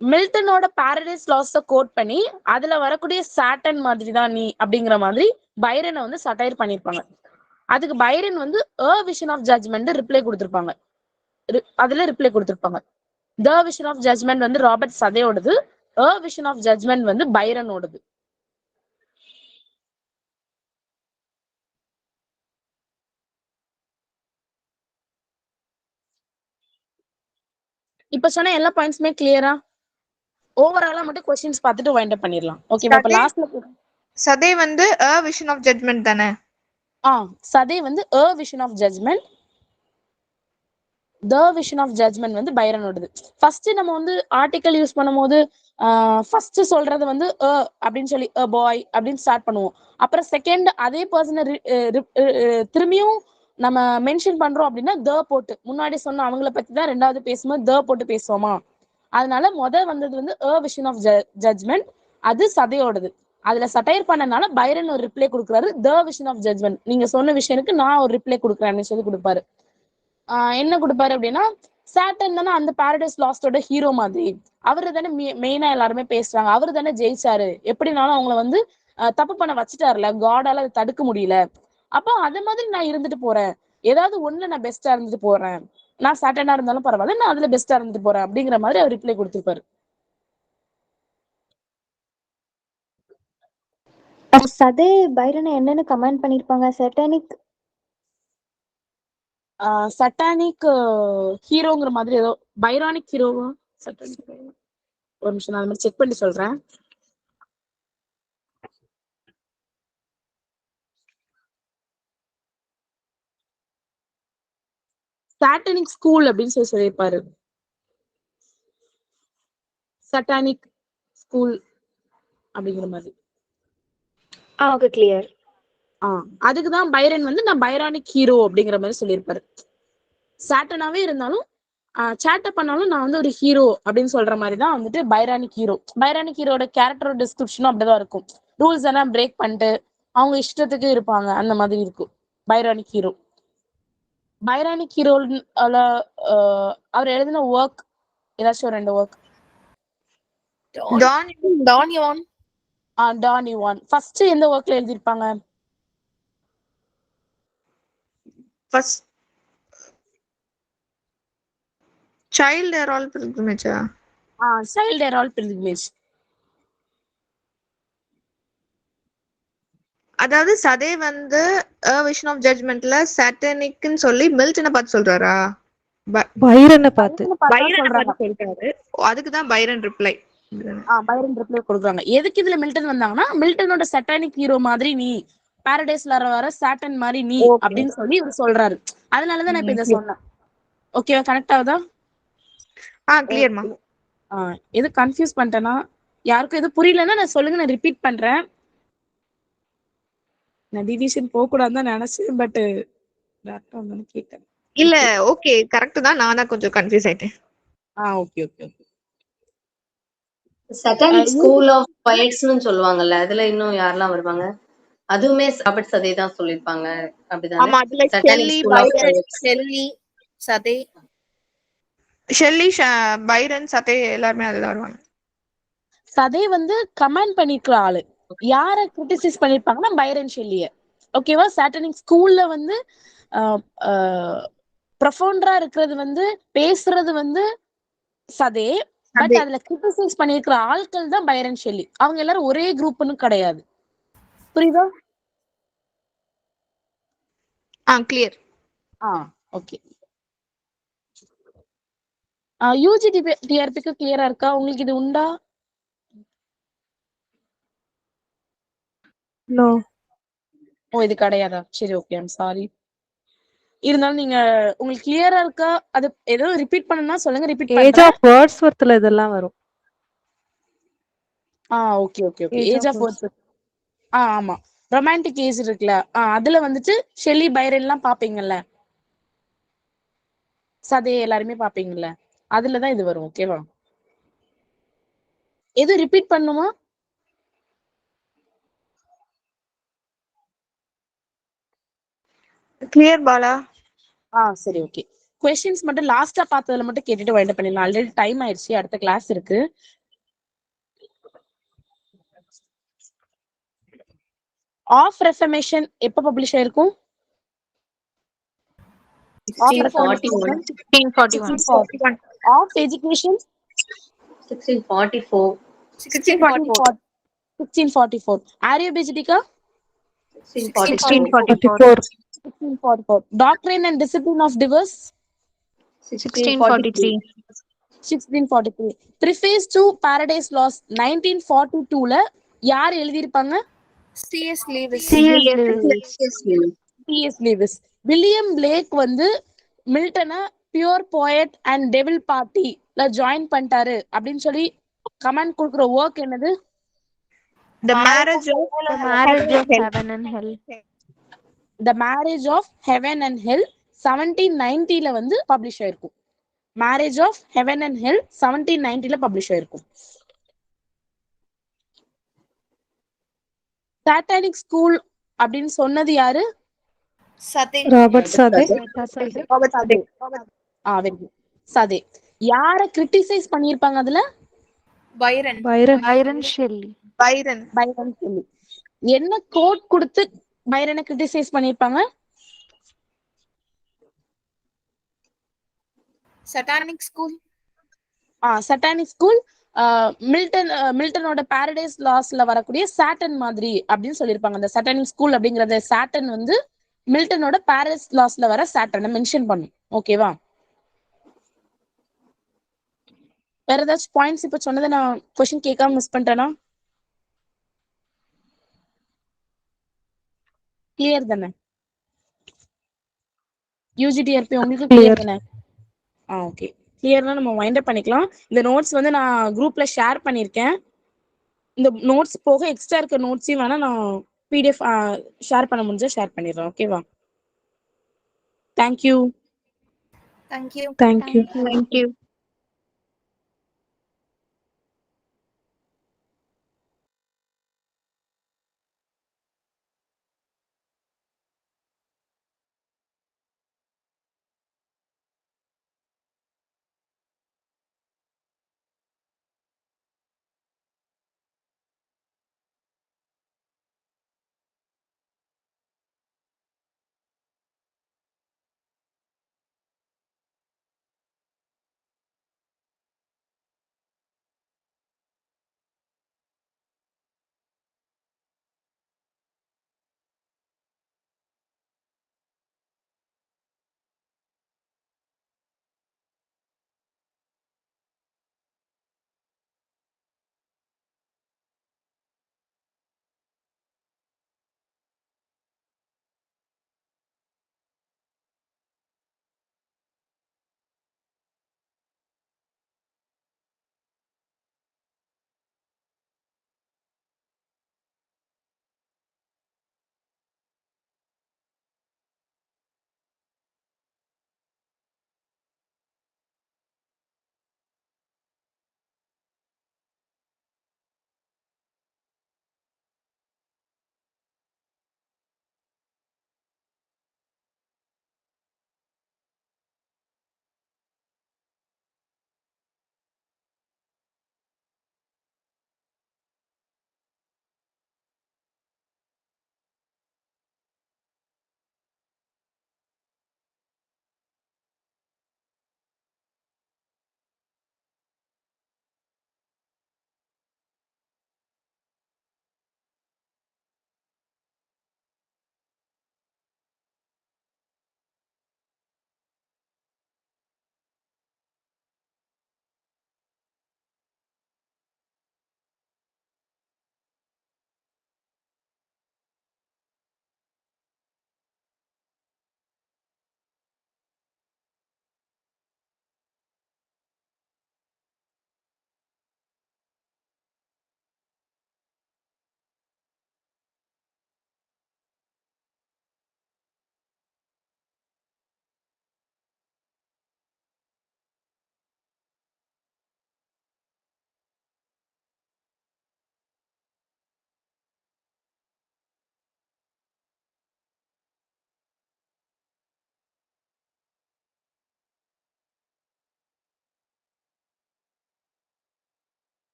மில்டனோட பாரடைஸ் லாஸ் கோட் பண்ணி அதுல வரக்கூடிய சாட்டன் மாதிரி தான் நீ அப்படிங்கிற மாதிரி பைரனை வந்து சட்டையர் பண்ணியிருப்பாங்க. அதுக்கு பைரன் வந்து A Vision of Judgment reply கொடுத்திருப்பாங்க. The Vision of Judgment வந்து Robert சதையோடது, A Vision of Judgment வந்து பைரனோடது. இப்ப சொன்ன எல்லா பாயிண்ட்ஸுமே கிளியரா? ஓவராலா மட்டும் கொஸ்டின்ஸ் பார்த்துட்டு வைண்ட் அப் பண்ணிடலாம். ஓகேவா? இப்ப லாஸ்ட்ல சதே வந்து A Vision of Judgment தானே? சதே வந்து A Vision of Judgment, The Vision of Judgment வந்து பைரனோடது. ஃபர்ஸ்ட் நம்ம வந்து ஆர்டிகல் யூஸ் பண்ணும்போது ஃபர்ஸ்ட் சொல்றது வந்து அப்படின்னு சொல்லி a boy அப்படின்னு ஸ்டார்ட் பண்ணுவோம். அப்புறம் செகண்ட் அதே பர்சனை திரும்பியும் நம்ம மென்ஷன் பண்றோம் அப்படின்னா த போட்டு, முன்னாடி சொன்ன அவங்கள பத்தி தான் ரெண்டாவது பேசும்போது த போட்டு பேசுவோமா. அதனால வந்தது வந்து A Vision of Judgment, அது சதையோடது. அதுல சட்டையர் பண்ணனால பைரன் ஒரு ரிப்ளை கொடுக்குறாரு, The Vision of Judgment. நீங்க சொன்ன விஷயத்துக்கு நான் ஒரு ரிப்ளை கொடுக்குறேன்னு சொல்லி கொடுப்பாரு. என்ன கொடுப்பாரு அப்படின்னா, சாட்டன் தானே அந்த பாரடைஸ் லாஸ்டோட ஹீரோ மாதிரி, அவரு தானே மெயினா எல்லாருமே பேசுறாங்க, அவரு தானே ஜெயிச்சாரு, எப்படினாலும் அவங்கள வந்து தப்பு பண்ண வச்சுட்டாருல, காடால அதை தடுக்க முடியல. அப்போ அது மாதிரி நான் இருந்துட்டு போறேன், ஏதாவது ஒண்ணுல நான் பெஸ்டா இருந்துட்டு போறேன், நான் சாட்டனா இருந்தாலும் பரவாயில்ல, நான் அதுல பெஸ்டா இருந்துட்டு போறேன் அப்படிங்கிற மாதிரி அவர் ரிப்ளை கொடுத்திருப்பாரு. சதே பைரனை என்னன்னு கமெண்ட் பண்ணிருப்பாங்க? சட்டானிக் ஹீரோங்கிற மாதிரி ஏதோ, பைரானிக் ஹீரோவா சட்டானிக், ஒரு நிமிஷம் நான் அது மாதிரி செக் பண்ணி சொல்றேன். சாட்டனிக் ஸ்கூல் அப்படின்னு சொல்லியிருப்பாரு. சட்டானிக் ஸ்கூல் அப்படிங்கிற மாதிரி. Okay clear. அதுக்குதான் பைரன் வந்து நான் பைரானிக் ஹீரோ அப்படிங்கிற மாதிரி சொல்லியிருப்பாரு. சாட்டனாவே இருந்தாலும் சேட்டை பண்ணாலும் நான் வந்து ஒரு ஹீரோ அப்படின்னு சொல்ற மாதிரி தான் வந்துட்டு பைரானிக் ஹீரோ. பைரானிக் ஹீரோட கேரக்டரோட டிஸ்கிரிப்ஷனும் அப்படிதான் இருக்கும். ரூல்ஸ் எல்லாம் பிரேக் பண்ணிட்டு அவங்க இஷ்டத்துக்கு இருப்பாங்க, அந்த மாதிரி இருக்கும் பைரானிக் ஹீரோ. பைரானிக் ஹீரோ அவர் எழுதின ஒர்க் ஏதாச்சும் 2 work. Don Juan. Don Juan first எந்த ஒர்க்ல எழுதியிருப்பாங்க? ஃபர்ஸ்ட் சைல்ட் ஆர் ஆல் பில்கிரிமேஜா? Childe Harold pilgrimage. அதாவது சதே வந்து A Vision of Judgmentல சாட்டனிக்னு சொல்லி மில்டனை பார்த்து சொல்றாரா? பைரனை பார்த்து சொல்றாரு. அதுக்கு தான் பைரன் ரிப்ளை. பைரன் ரிப்ளை கொடுக்குறாங்க. எதுக்கு இதுல மில்டன் வந்தாங்கன்னா, மில்டனோட சட்டானிக் ஹீரோ மாதிரி நீ, பாரடைஸ்ல வர சாட்டன் மாதிரி நீ அப்படின்னு சொல்லி இவர் சொல்றாரு. அதனாலதான் நான் இப்ப இதை சொன்னேன். ஓகேவா? கனெக்ட் ஆகுதா? கிளியர்மா. எது கன்ஃபியூஸ் பண்ணிட்டேன்னா, யாருக்கும் எது புரியலன்னா நான் சொல்லுங்க, நான் ரிப்பீட் பண்றேன். நான் டிவிஷன் போக கூடாதுன்னு நினைச்சேன், பட் கேட்டேன். இல்ல ஓகே கரெக்ட் தான், நான் தான் கொஞ்சம் கன்ஃபியூஸ் ஆயிட்டேன். Okay okay okay. Satanic school of ஃபயர்ஸ்னு சொல்லுவாங்கல்ல, அதுல இன்னும் யாரெல்லாம் வருவாங்க? அதுவுமே ராபர்ட் சதே தான் சொல்லிருப்பாங்க, அப்படிதானே? ஆமா, அதுல satanic school of fires. Shelley, Southey, Shelley, Byron, Southey எல்லாருமே அதுல வருவாங்க. சதே வந்து கமெண்ட் பண்ணிருக்கிற ஆளு. யார கிரிட்டிசைஸ் பண்ணிருப்பாங்கன்னா பைரன் ஷெல்லிய. ஓகேவா? சாட்டனிக் ஸ்கூல்ல வந்து ப்ரொஃபவுண்டரா இருக்கிறது வந்து, பேசுறது வந்து சதே. பட் அதுல கிரிட்டிசைஸ் பண்ணிருக்கிற ஆட்கள் தான் பைரன் ஷெல்லி. அவங்க எல்லாரும் ஒரே குரூப்னு கிடையாது. புரியுதா? கிளியர். ஓகே. யூஜி டிஆர்பிக்கு கிளியரா இருக்கா? உங்களுக்கு இது உண்டா? நோ. இது கிடையாதா? சரி, ஓகே, ஐம் சாரி. இருந்தாலும் நீங்க உங்களுக்கு கிளியரா இருக்கா? அது ஏதோ ரிப்பீட் பண்ணனும்னா சொல்லுங்க, ரிப்பீட் பண்றேன். ஏஜ் ஆஃப் வேர்ட்ஸ்வொர்த்ல இதெல்லாம் வரும். Okay okay okay. Age of Wordsworth. ஆமா. ரொமான்டிக் ஏஜ் இருக்குல்ல, அதுல வந்துட்டு ஷெல்லி, பைரன் எல்லாம் பாப்பீங்கல்ல, சதே எல்லாருமே பாப்பீங்கல்ல, அதுலதான் இது வரும். ஓகேவா? எது ரிப்பீட் பண்ணுமா? கிளியர் பாலா. சரி, ஓகே. क्वेश्चंस மட்டும் லாஸ்டா பார்த்ததுல மட்டும் கேட்டுட்டு வைண்ட் அப் பண்ணிடலாம். ஆல்ரெடி டைம் ஆயிடுச்சு, அடுத்த கிளாஸ் இருக்கு. ஆஃப் ரெஃபர்மேஷன் எப்ப பப்ளிஷ் ஆயிருக்கும்? 1641. Of education 1644. 1644. Areopagitica 1644. 1644. Doctrine and discipline of divorce 1643. 1643. Preface to paradise lost 1942ல யார் எழுதியிருப்பாங்க? C.S. Lewis. C.S. Lewis. William Blake வந்து மில்டனை பியூர் போயட் அண்ட் டெவில் பார்ட்டில ஜாயின் பண்ணிட்டாரு அப்படின்னு சொல்லி கமெண்ட் கொடுக்குற ஒர்க் என்னது? The Marriage of Heaven and Hell. The Marriage of Heaven and Hell 1790ல வந்து பப்ளிஷ் ஆயிருக்கும். Marriage of Heaven and Hell 1790ல பப்ளிஷ் ஆயிருக்கும். சாட்டானிக் ஸ்கூல் அப்படின்னு சொன்னது யாரு? சதே. Robert Southey. சதே. யார கிரிட்டிசைஸ் பண்ணிருப்பாங்க அதுல? பைரன். Byron Shelley. பைரன். சொல்லி என்ன கோட் கொடுத்து பைரனை கிரிட்டிசைஸ் பண்ணிருப்பாங்க? Satanic school. சட்டானிக் ஸ்கூல் மில்டனோட பாரடைஸ் லாஸ்ல வரக்கூடிய சாட்டன் மாதிரி அப்படின்னு சொல்லியிருப்பாங்க. அந்த சட்டானிக் ஸ்கூல் அப்படிங்கறத சாட்டன் வந்து மில்டனோட பாரடைஸ் லாஸ்ல வர சாட்டனை மென்ஷன் பண்ணும். ஓகேவா? வேற ஏதாச்சும் பாயிண்ட்ஸ் இப்ப சொன்னதை நான் क्वेश्चन கேட்காம மிஸ் பண்ணிட்டேனா? கிளியர் தானே? யூஜிடிஆர்பி உங்களுக்கு கிளியர் தானே? ஓகே. கிளியர்னா நம்ம வைண்ட் அப் பண்ணிக்கலாம். இந்த நோட்ஸ் வந்து நான் குரூப்ல ஷேர் பண்ணியிருக்கேன். இந்த நோட்ஸ் போக எக்ஸ்ட்ரா இருக்க நோட்ஸையும் வேணா நான் பிடிஎஃப் ஷேர் பண்ண முடிஞ்சா ஷேர் பண்ணிடுறேன். ஓகேவா? Thank you. Thank you. Thank you. Thank you.